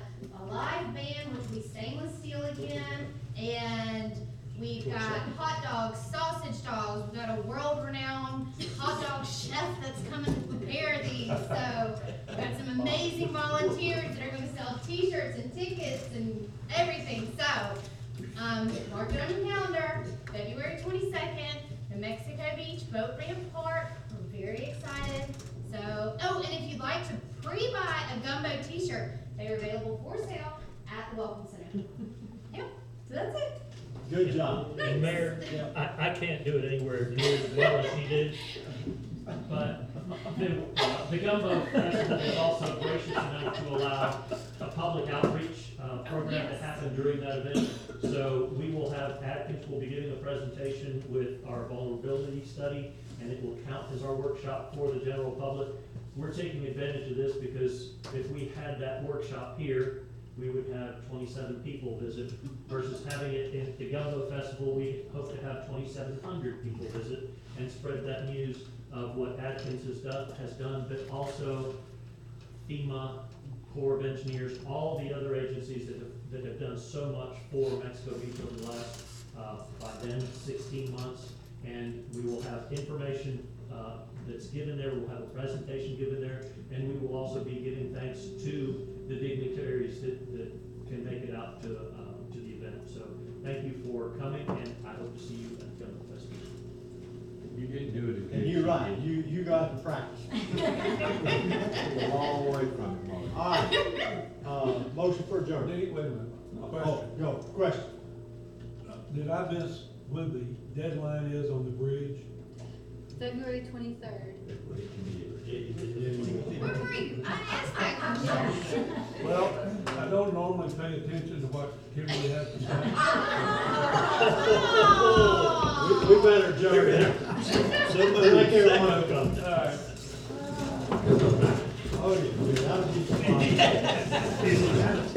a live band, which will be stainless steel again, and we've got hot dogs, sausage dogs, we've got a world-renowned hot dog chef that's coming to prepare these, so we've got some amazing volunteers that are gonna sell t-shirts and tickets and everything, so, mark it on your calendar, February 22nd, New Mexico Beach Boat Ramp Park, we're very excited, so, oh, and if you'd like to pre-buy a Gumbo t-shirt, they are available for sale at the Welcome Center. Yep, so that's it. Good job. And Mayor, I can't do it anywhere near as well as he did, but the Gumbo Festival is also gracious enough to allow a public outreach program to happen during that event. So we will have, Atkins will be giving a presentation with our vulnerability study, and it will count as our workshop for the general public. We're taking advantage of this because if we had that workshop here, we would have 27 people visit, versus having it in the Gumbo Festival, we hope to have 2,700 people visit and spread that news of what Atkins has done, but also FEMA, Corps of Engineers, all the other agencies that have done so much for Mexico Beach over the last, by then, 16 months. And we will have information that's given there, we'll have a presentation given there, and we will also be giving thanks to the dignitaries that can make it out to the event. So thank you for coming, and I hope to see you at the Gumbo Festival. You didn't do it again. And you're right, you got to practice. We're a long way from it, Mark. All right, motion for adjournment. Wait a minute, Oh, question. go, question. Did I miss when the deadline is on the bridge? February 23rd. Where Where were you? I asked that question. Well, I don't normally pay attention to what Kimberly has to say. We better adjourn it. Thank everyone who comes. All right. Oh, yeah, that was easy.